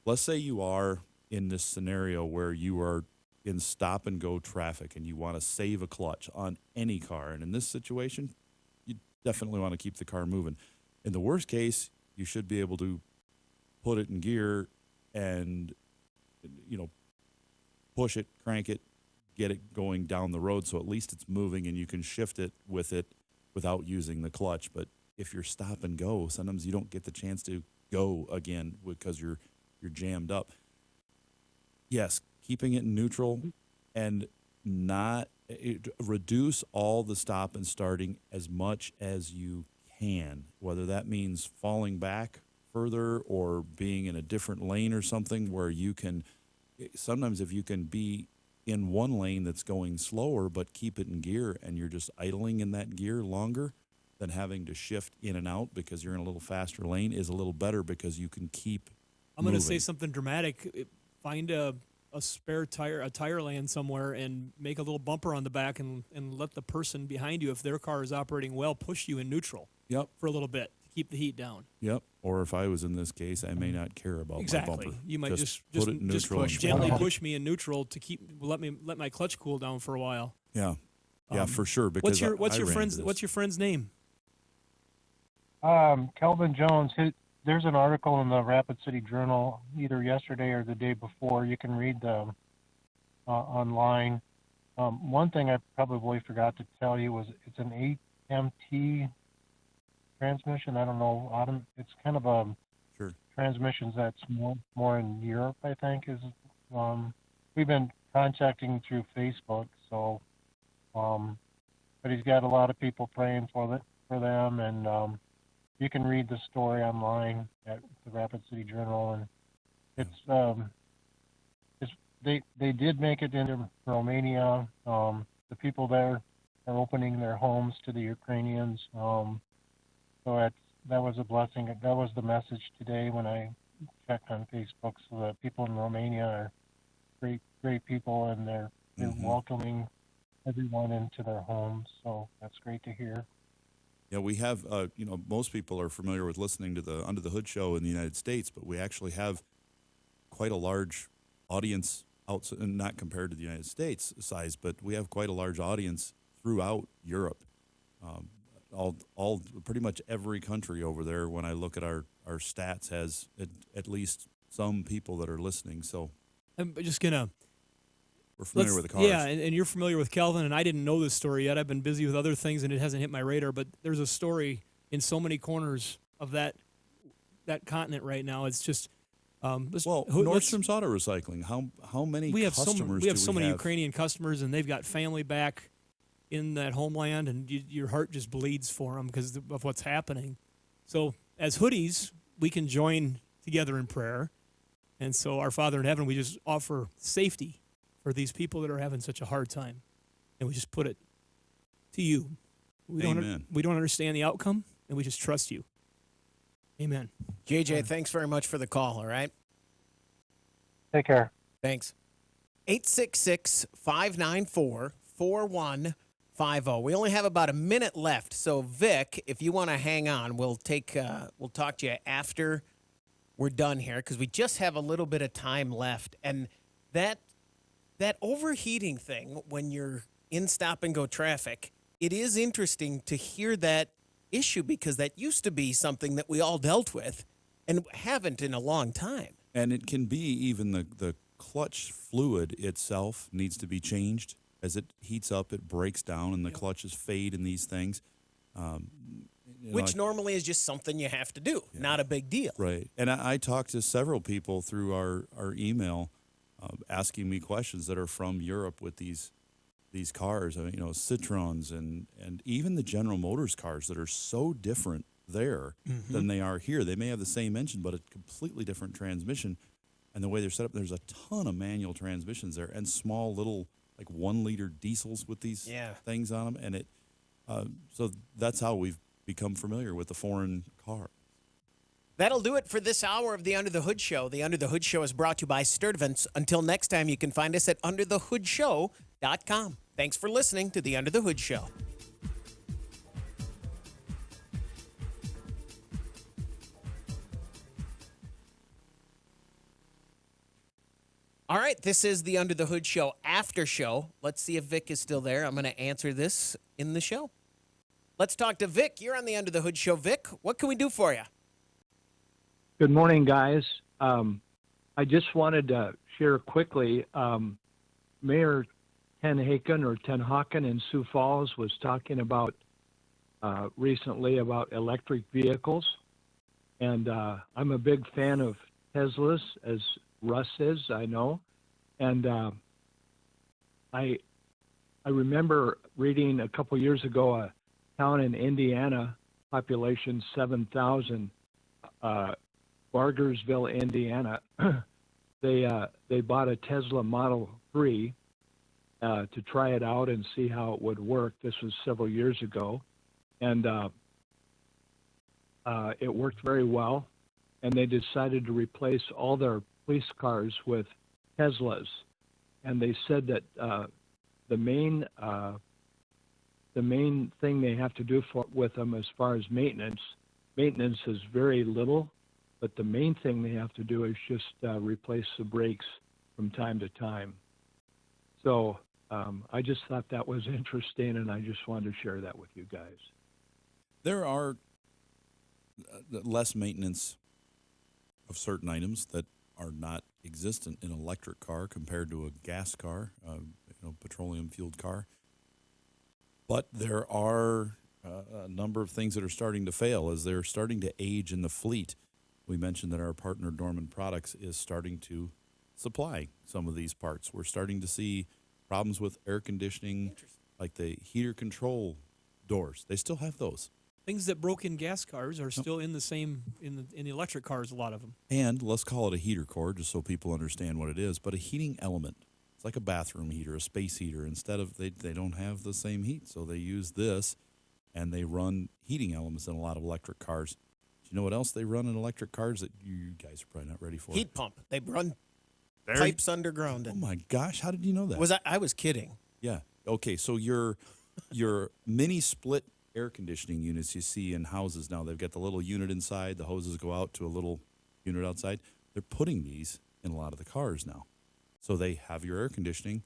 let's say you are in this scenario where you are in stop and go traffic and you want to save a clutch on any car, and in this situation, you definitely want to keep the car moving. In the worst case, you should be able to put it in gear and, push it, crank it, get it going down the road so at least it's moving and you can shift it without using the clutch. But if you're stop and go, sometimes you don't get the chance to go again because you're jammed up. Yes, keeping it in neutral and reduce all the stop and starting as much as you can, whether that means falling back further or being in a different lane or something where you can. Sometimes if you can be in one lane that's going slower but keep it in gear and you're just idling in that gear longer than having to shift in and out because you're in a little faster lane is a little better because you can keep I'm going to say something dramatic. Find a spare tire, a tire land somewhere, and make a little bumper on the back and let the person behind you, if their car is operating well, push you in neutral for a little bit to keep the heat down. Yep. Or if I was in this case, I may not care about my bumper. You might just put it in neutral gently push me in neutral to let my clutch cool down for a while. Yeah. Yeah, for sure. Because what's your friend's name? Kelvin Jones. There's an article in the Rapid City Journal either yesterday or the day before. You can read them online. One thing I probably forgot to tell you was it's an AMT transmission. I don't know. It's kind of a transmission that's more in Europe, I think. We've been contacting through Facebook, so but he's got a lot of people praying for them, and you can read the story online at the Rapid City Journal, and they did make it into Romania. The people there are opening their homes to the Ukrainians. So that was a blessing. That was the message today when I checked on Facebook. So the people in Romania are great people, and they're welcoming everyone into their homes. So that's great to hear. Yeah, we have, most people are familiar with listening to the Under the Hood show in the United States, but we actually have quite a large audience outside, and not compared to the United States size, but we have quite a large audience throughout Europe. All pretty much every country over there, when I look at our stats, has at least some people that are listening. So I'm just going to... We're familiar with the cars. Yeah, and you're familiar with Kelvin, and I didn't know this story yet. I've been busy with other things, and it hasn't hit my radar, but there's a story in so many corners of that continent right now. It's just... Nordstrom's Auto Recycling. How many customers we have so many Ukrainian customers, and they've got family back in that homeland, and your heart just bleeds for them because of what's happening. So as hoodies, we can join together in prayer. And so our Father in heaven, we just offer safety for these people that are having such a hard time. And we just put it to you. We don't understand the outcome, and we just trust you. Amen. JJ, thanks very much for the call, all right? Take care. Thanks. 866-594-4150. We only have about a minute left, so Vic, if you want to hang on, we'll talk to you after we're done here because we just have a little bit of time left. And that overheating thing when you're in stop-and-go traffic, it is interesting to hear that issue because that used to be something that we all dealt with and haven't in a long time. And it can be even the clutch fluid itself needs to be changed. As it heats up, it breaks down, and the clutches fade in these things. Which normally is just something you have to do, not a big deal. Right. And I talked to several people through our email asking me questions that are from Europe with these cars, Citroens and even the General Motors cars that are so different there than they are here. They may have the same engine, but a completely different transmission. And the way they're set up, there's a ton of manual transmissions there and small little 1-liter diesels with these things on them. And so that's how we've become familiar with the foreign car. That'll do it for this hour of the Under the Hood Show. The Under the Hood Show is brought to you by Sturtevant's. Until next time, you can find us at underthehoodshow.com. Thanks for listening to the Under the Hood Show. All right, this is the Under the Hood Show after show. Let's see if Vic is still there. I'm going to answer this in the show. Let's talk to Vic. You're on the Under the Hood Show. Vic, what can we do for you? Good morning, guys. I just wanted to share quickly, Mayor Ten Haken in Sioux Falls was talking about recently about electric vehicles. And I'm a big fan of Teslas, as Russ is, I know. And I remember reading a couple years ago a town in Indiana, population 7,000, Bargersville, Indiana. They bought a Tesla Model 3 to try it out and see how it would work. This was several years ago. And it worked very well. And they decided to replace all their police cars with Teslas. And they said that the main thing they have to do with them as far as maintenance is very little, but the main thing they have to do is just replace the brakes from time to time. So I just thought that was interesting, and I just wanted to share that with you guys. There are less maintenance of certain items that are not existent in an electric car compared to a gas car, petroleum-fueled car. But there are a number of things that are starting to fail as they're starting to age in the fleet. We mentioned that our partner Dorman Products is starting to supply some of these parts. We're starting to see problems with air conditioning, like the heater control doors. They still have those. Things that broke in gas cars are still in the same in the electric cars, a lot of them. And let's call it a heater core, just so people understand what it is, but a heating element. It's like a bathroom heater, a space heater. Instead of, they don't have the same heat, so they use this, and they run heating elements in a lot of electric cars. Do you know what else they run in electric cars that you guys are probably not ready for? Heat pump. They run pipes underground. Oh, my gosh. How did you know that? I was kidding. Yeah. Okay, so your mini split air conditioning units you see in houses now, they've got the little unit inside, the hoses go out to a little unit outside. They're putting these in a lot of the cars now. So they have your air conditioning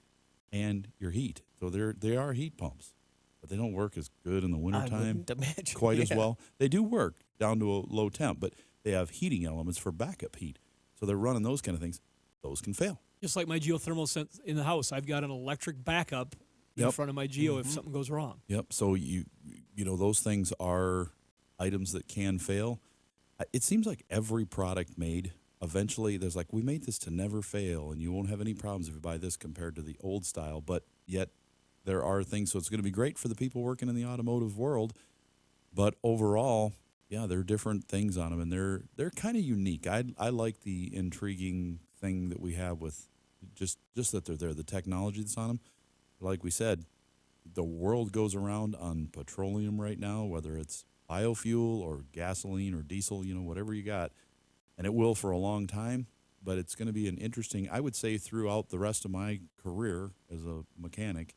and your heat. So they are heat pumps, but they don't work as good in the wintertime quite as well. They do work down to a low temp, but they have heating elements for backup heat. So they're running those kind of things. Those can fail. Just like my geothermal sense in the house, I've got an electric backup in front of my geo if something goes wrong. Yep. So you know those things are items that can fail. It seems like every product made, eventually there's like, we made this to never fail, and you won't have any problems if you buy this compared to the old style. But yet there are things. So it's going to be great for the people working in the automotive world. But overall, yeah, there are different things on them, and they're kind of unique. I like the intriguing thing that we have with just that they're there, the technology that's on them. Like we said, the world goes around on petroleum right now, whether it's biofuel or gasoline or diesel, whatever you got, and it will for a long time. But it's going to be an interesting, I would say, throughout the rest of my career as a mechanic,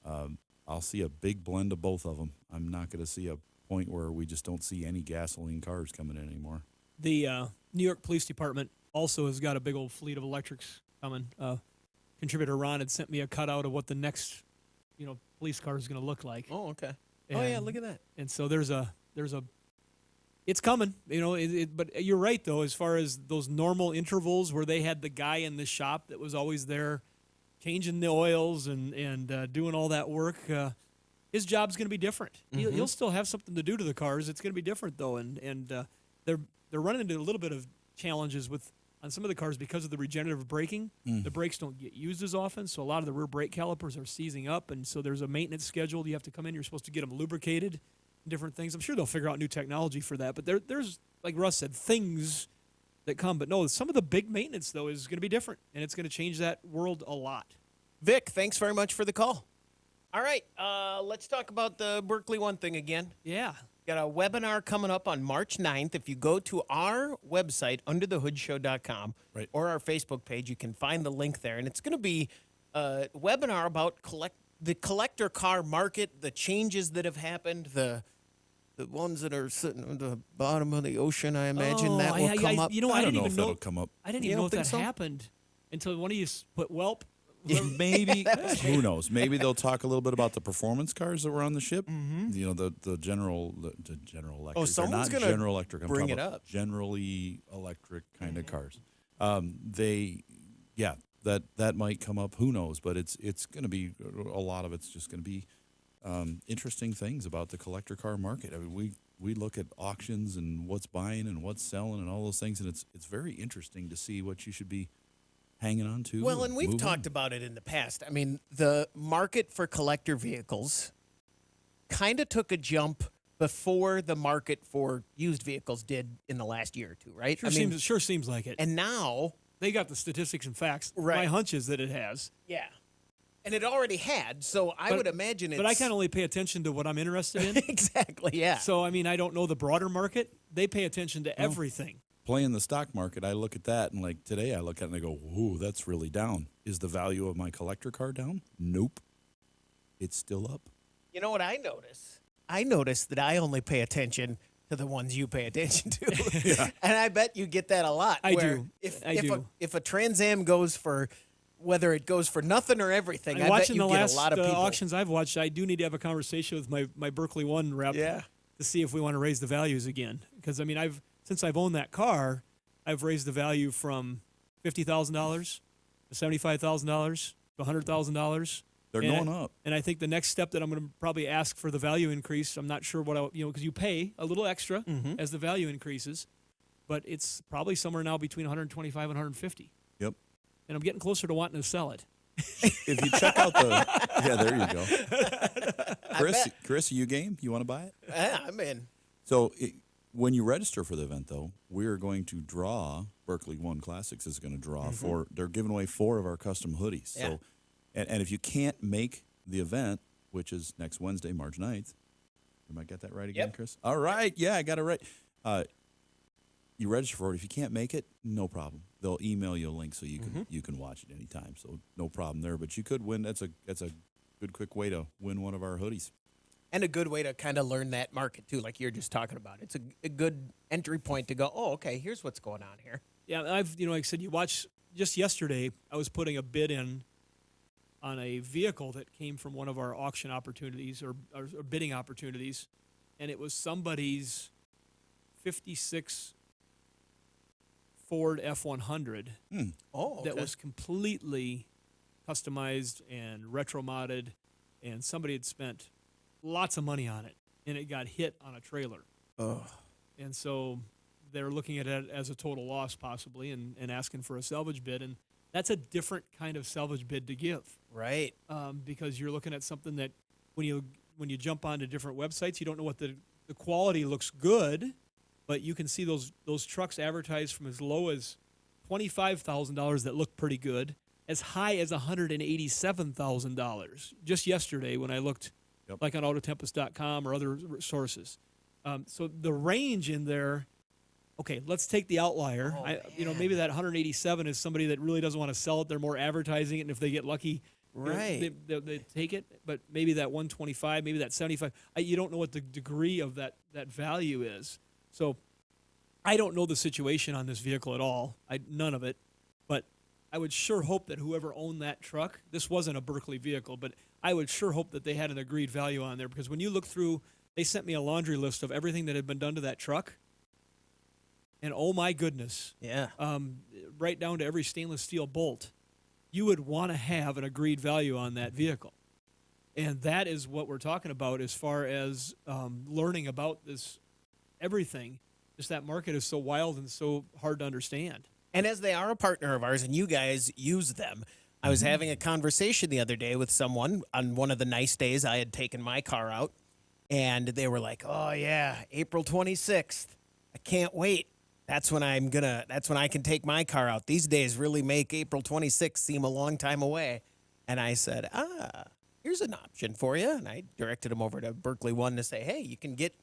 I'll see a big blend of both of them. I'm not going to see a point where we just don't see any gasoline cars coming in anymore. The New York Police Department also has got a big old fleet of electrics coming. Contributor Ron had sent me a cutout of what the next, police car is going to look like. Oh, okay. Yeah, look at that. And so there's a, it's coming, but you're right though, as far as those normal intervals where they had the guy in the shop that was always there, changing the oils and doing all that work. His job's going to be different. He'll still have something to do to the cars. It's going to be different though, and they're running into a little bit of challenges on some of the cars because of the regenerative braking. The brakes don't get used as often, so a lot of the rear brake calipers are seizing up, and so there's a maintenance schedule. You have to come in. You're supposed to get them lubricated, different things. I'm sure they'll figure out new technology for that, but there's, like Russ said, things that come. But no, some of the big maintenance, though, is going to be different, and it's going to change that world a lot. Vic, thanks very much for the call. All right, let's talk about the Berkeley One thing again. Yeah. Got a webinar coming up on March 9th. If you go to our website, underthehoodshow.com, or our Facebook page, you can find the link there. And it's going to be a webinar about the collector car market, the changes that have happened, the ones that are sitting at the bottom of the ocean, I imagine that will come up. I don't know if that'll come up. I didn't even know if that happened until one of you put Welp. Maybe. Who knows? Maybe they'll talk a little bit about the performance cars that were on the ship. The General Electric. Oh, someone's going to General Electric. I'm bring talking it about up. Generally electric kind of cars. That might come up. Who knows? But it's going to be a lot of it's just going to be interesting things about the collector car market. I mean, we look at auctions and what's buying and what's selling and all those things, and it's very interesting to see what you should be hanging on to. Well, and we've talked about it in the past. I mean, the market for collector vehicles kind of took a jump before the market for used vehicles did in the last year or two, right? Sure seems like it. And now they got the statistics and facts. Right. My hunch is that it has. Yeah. And it already had, so I would imagine it's... But I can only pay attention to what I'm interested in. Exactly, yeah. So, I mean, I don't know the broader market. They pay attention to everything. Playing the stock market, I look at that, and like today I look at it and I go, ooh, that's really down. Is the value of my collector car down? Nope. It's still up. You know what I notice? I notice that I only pay attention to the ones you pay attention to. Yeah. And I bet you get that a lot. I do. If a Trans Am goes for, whether it goes for nothing or everything, I bet Watching you the get last a lot of people. auctions I've watched, I do need to have a conversation with my Berkeley One rep to see if we want to raise the values again. Because, I mean, since I've owned that car, I've raised the value from $50,000 to $75,000 to $100,000. They're going up. And I think the next step that I'm going to probably ask for the value increase, I'm not sure what because you pay a little extra as the value increases, but it's probably somewhere now between 125 and 150. Yep. And I'm getting closer to wanting to sell it. If you check out there you go. Chris, are you game? You want to buy it? Yeah, I'm in. So when you register for the event, though, we're going to draw, Berkeley One Classics is going to draw they're giving away 4 of our custom hoodies. Yeah. So, and if you can't make the event, which is next Wednesday, March 9th, am I got that right again, Chris? All right. Yeah, I got it right. You register for it. If you can't make it, no problem. They'll email you a link so you can watch it anytime. So no problem there. But you could win. That's a good quick way to win one of our hoodies. And a good way to kind of learn that market, too, like you're just talking about. It's a good entry point to go, oh, okay, here's what's going on here. Yeah, like I said, you watch, just yesterday, I was putting a bid in on a vehicle that came from one of our auction opportunities or bidding opportunities, and it was somebody's 56 Ford F-100 that was completely customized and retro-modded, and somebody had spent lots of money on it, and it got hit on a trailer. And so they're looking at it as a total loss possibly and asking for a salvage bid, and that's a different kind of salvage bid to give. Right. Because you're looking at something that when you jump onto different websites, you don't know what the quality looks good, but you can see those trucks advertised from as low as $25,000 that look pretty good, as high as $187,000. Just yesterday when I looked, like on Autotempest.com or other sources. So the range in there. Okay, let's take the outlier. Maybe that 187 is somebody that really doesn't want to sell it. They're more advertising it, and if they get lucky, right, they take it. But maybe that 125, maybe that 75. You don't know what the degree of that value is. So I don't know the situation on this vehicle at all. None of it. But I would sure hope that whoever owned that truck, this wasn't a Berkeley vehicle, but I would sure hope that they had an agreed value on there, because when you look through, they sent me a laundry list of everything that had been done to that truck. And oh my goodness, right down to every stainless steel bolt, you would want to have an agreed value on that vehicle. And that is what we're talking about as far as learning about this everything. Just that market is so wild and so hard to understand. And as they are a partner of ours and you guys use them, I was having a conversation the other day with someone on one of the nice days I had taken my car out, and they were like, oh yeah, April 26th. I can't wait. That's when I can take my car out. These days really make April 26th seem a long time away. And I said, here's an option for you. And I directed them over to Berkeley One to say, hey, you can get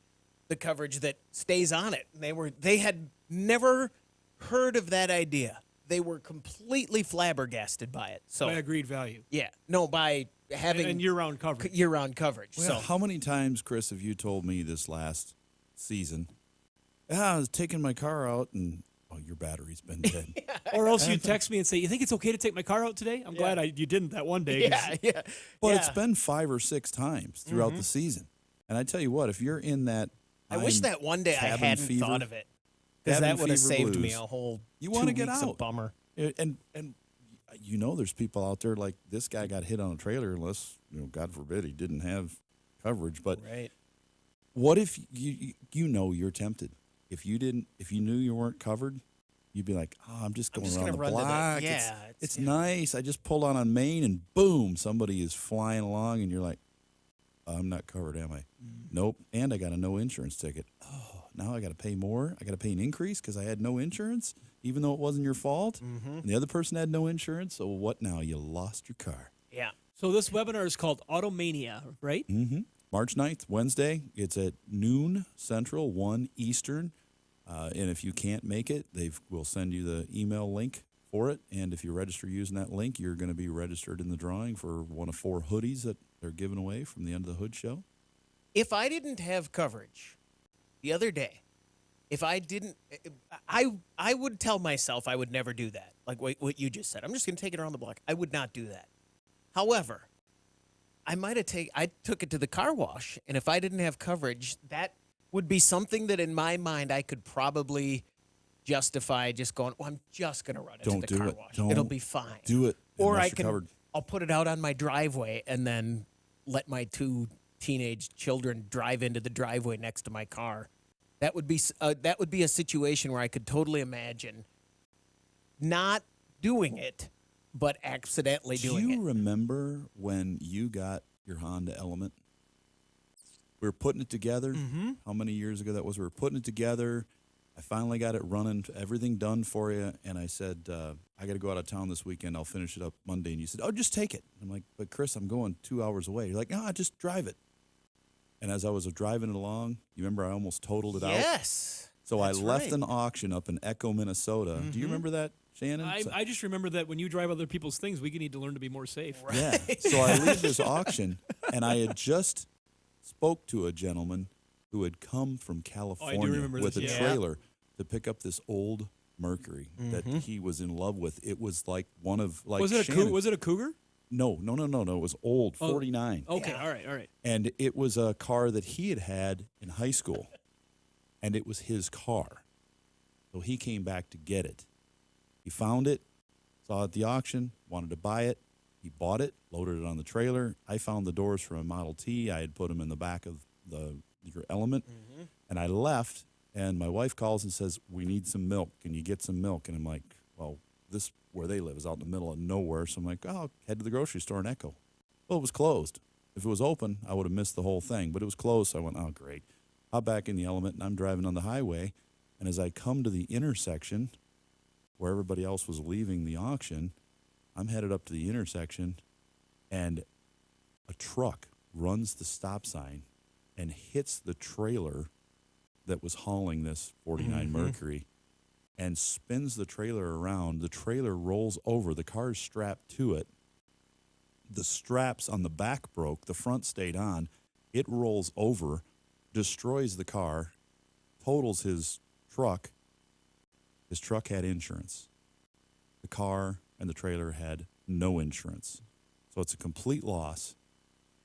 the coverage that stays on it. And they had never heard of that idea. They were completely flabbergasted by it. So by agreed value. Yeah. No, by having and year-round coverage. Year-round coverage. Well, how many times, Chris, have you told me this last season, I was taking my car out and, your battery's been dead. Or else you text me and say, you think it's okay to take my car out today? I'm glad you didn't that one day. But it's been 5 or 6 times throughout the season. And I tell you what, if you're in that, I wish that one day I hadn't thought of it, because that would have saved me a whole you want to 2 get weeks out. of bummer. And there's people out there like this guy got hit on a trailer, unless, God forbid, he didn't have coverage. But what if you're tempted? If you knew you weren't covered, you'd be like, I'm just going around the block. It's nice. I just pulled on Main, and boom, somebody is flying along, and you're like, I'm not covered, am I? Nope. And I got a no insurance ticket. Oh, now I got to pay more. I got to pay an increase because I had no insurance, even though it wasn't your fault. And the other person had no insurance. So what now? You lost your car. Yeah. So this webinar is called Automania, right? March 9th, Wednesday. It's at noon Central, 1 Eastern. And if you can't make it, we'll send you the email link for it. And if you register using that link, you're going to be registered in the drawing for one of 4 hoodies that they're giving away from the End of the Hood show. If I didn't have coverage the other day, I would tell myself I would never do that. Like what you just said. I'm just going to take it around the block. I would not do that. However, I took it to the car wash, and if I didn't have coverage, that would be something that in my mind I could probably justify just going, I'm just going to run it to the car wash. It'll be fine. Do it. Or I'll put it out on my driveway and then let my 2 teenage children drive into the driveway next to my car. That would be a situation where I could totally imagine not doing it, but accidentally doing it. Do you remember when you got your Honda Element? We were putting it together. How many years ago that was? We were putting it together. I finally got it running, everything done for you. And I said, I got to go out of town this weekend. I'll finish it up Monday. And you said, just take it. I'm like, but Chris, I'm going 2 hours away. You're like, no, just drive it. And as I was driving it along, you remember I almost totaled it out? Yes. So I left an auction up in Echo, Minnesota. Do you remember that, Shannon? I just remember that when you drive other people's things, we need to learn to be more safe. Yeah. So I leave this auction, and I had just spoke to a gentleman who had come from California with a trailer to pick up this old Mercury that he was in love with. It was like one of Was it a Cougar? No. It was old, 49. Okay, all right. And it was a car that he had in high school, and it was his car. So he came back to get it. He found it, saw it at the auction, wanted to buy it. He bought it, loaded it on the trailer. I found the doors for a Model T. I had put them in the back of your Element, and I left. And my wife calls and says, "We need some milk. Can you get some milk?" And I'm like, "Well, this where they live is out in the middle of nowhere." So I'm like, "Oh, I'll head to the grocery store in Echo." Well, it was closed. If it was open, I would have missed the whole thing. But it was closed, so I went, "Oh, great." Hop back in the Element, and I'm driving on the highway. And as I come to the intersection where everybody else was leaving the auction, I'm headed up to the intersection, and a truck runs the stop sign and hits the trailer that was hauling this 49 Mercury and spins the trailer around. The trailer rolls over. The car's strapped to it. The straps on the back broke. The front stayed on. It rolls over, destroys the car, totals his truck. His truck had insurance. The car and the trailer had no insurance. So it's a complete loss.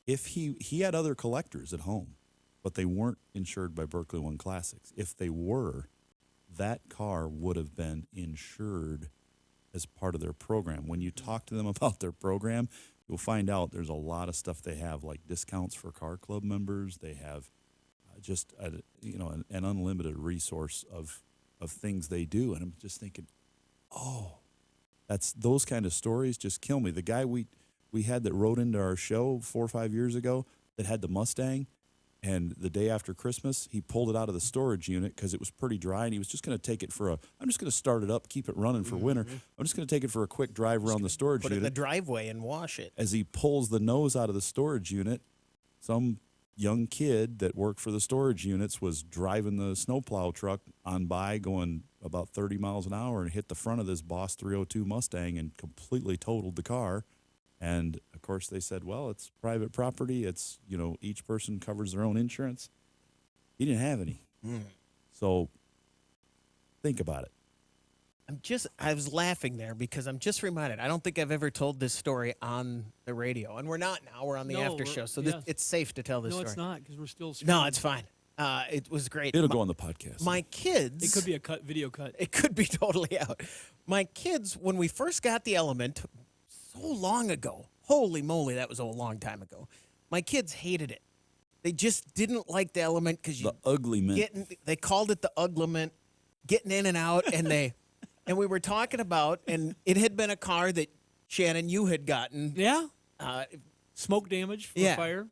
If he had other collectors at home, but they weren't insured by Berkeley One Classics. If they were, that car would have been insured as part of their program. When you talk to them about their program, you'll find out there's a lot of stuff they have, like discounts for car club members. They have an unlimited resource of things they do. And I'm just thinking, those kind of stories just kill me. The guy we had that rode into our show 4 or 5 years ago that had the Mustang, and the day after Christmas, he pulled it out of the storage unit because it was pretty dry, and he was just going to take it I'm just going to start it up, keep it running for winter. I'm just going to take it for a quick drive around the storage unit. Put it in the driveway and wash it. As he pulls the nose out of the storage unit, some young kid that worked for the storage units was driving the snowplow truck on by going about 30 miles an hour and hit the front of this Boss 302 Mustang and completely totaled the car. And, of course, they said, well, it's private property. It's, each person covers their own insurance. He didn't have any. So think about it. I was laughing there because I'm just reminded. I don't think I've ever told this story on the radio. And we're not now. We're on the after show. So it's safe to tell this story. No, it's not because we're still No, it's fine. It was great. It'll go on the podcast. My kids. It could be a video cut. It could be totally out. My kids, when we first got the Element so long ago, holy moly, that was a long time ago. My kids hated it. They just didn't like the Element because the ugly mint. They called it the Uglement, getting in and out, and we were talking about, and it had been a car that Shannon, you had gotten. Yeah. Smoke damage from a fire.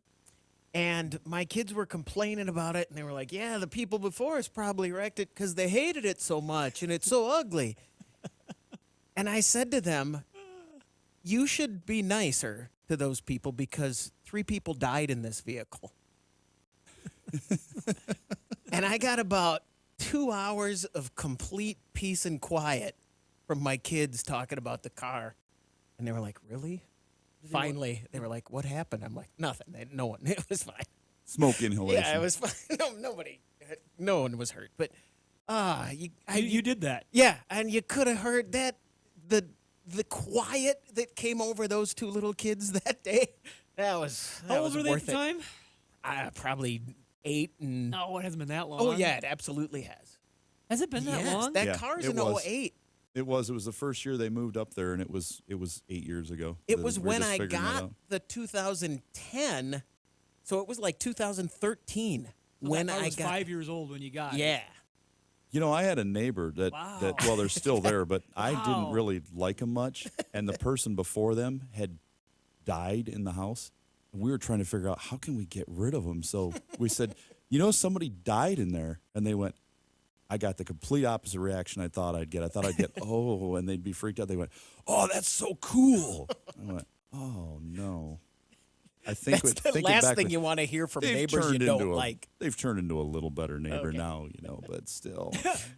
And my kids were complaining about it, and they were like, "Yeah, the people before us probably wrecked it because they hated it so much, and it's so ugly." And I said to them, "You should be nicer to those people because 3 people died in this vehicle." And I got about 2 hours of complete peace and quiet from my kids talking about the car. And they were like, "Really?" Finally, they were like, "What happened?" I'm like, "Nothing. No one. It was fine." Smoke inhalation. Yeah, it was fine. No one was hurt. But you did that. Yeah, and you could have heard that the quiet that came over those 2 little kids that day. That was How old was were they at worth the time? Probably 8 and. No, it hasn't been that long. Oh yeah, it absolutely has. Has it been that long? That car's in 08. It was the first year they moved up there, and it was 8 years ago. It was when I got the 2010, so it was like 2013 when I got 5 years old when you got it. Yeah. I had a neighbor that they're still there, but I didn't really like him much, and the person before them had died in the house. And we were trying to figure out how can we get rid of him. So we said, somebody died in there, and they went. I got the complete opposite reaction I thought I'd get. I thought I'd get, and they'd be freaked out. They went, "Oh, that's so cool." I went, "Oh, no." I think that's the last thing you want to hear from neighbors you don't like. They've turned into a little better neighbor now, but still. Let's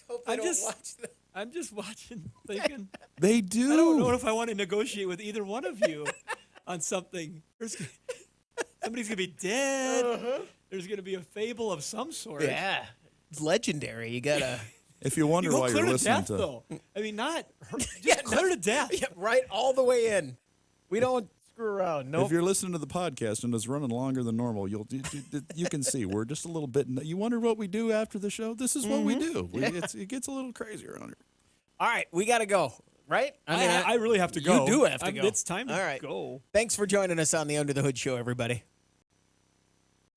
hope I'm just watching, thinking. They do. I don't know if I want to negotiate with either one of you on something. Somebody's gonna be dead. There's gonna be a fable of some sort. Yeah, it's legendary. You gotta. If you wonder go why clear you're to listening death, to, though. I mean, not just clear to death. Yeah, right all the way in. We don't screw around. No. if you're listening to the podcast and it's running longer than normal, you can see we're just a little bit. You wonder what we do after the show? This is what we do. It gets a little crazy around here. All right, we got to go, right? I really have to go. You do have to go. It's time to All right. go. Thanks for joining us on the Under the Hood Show, everybody.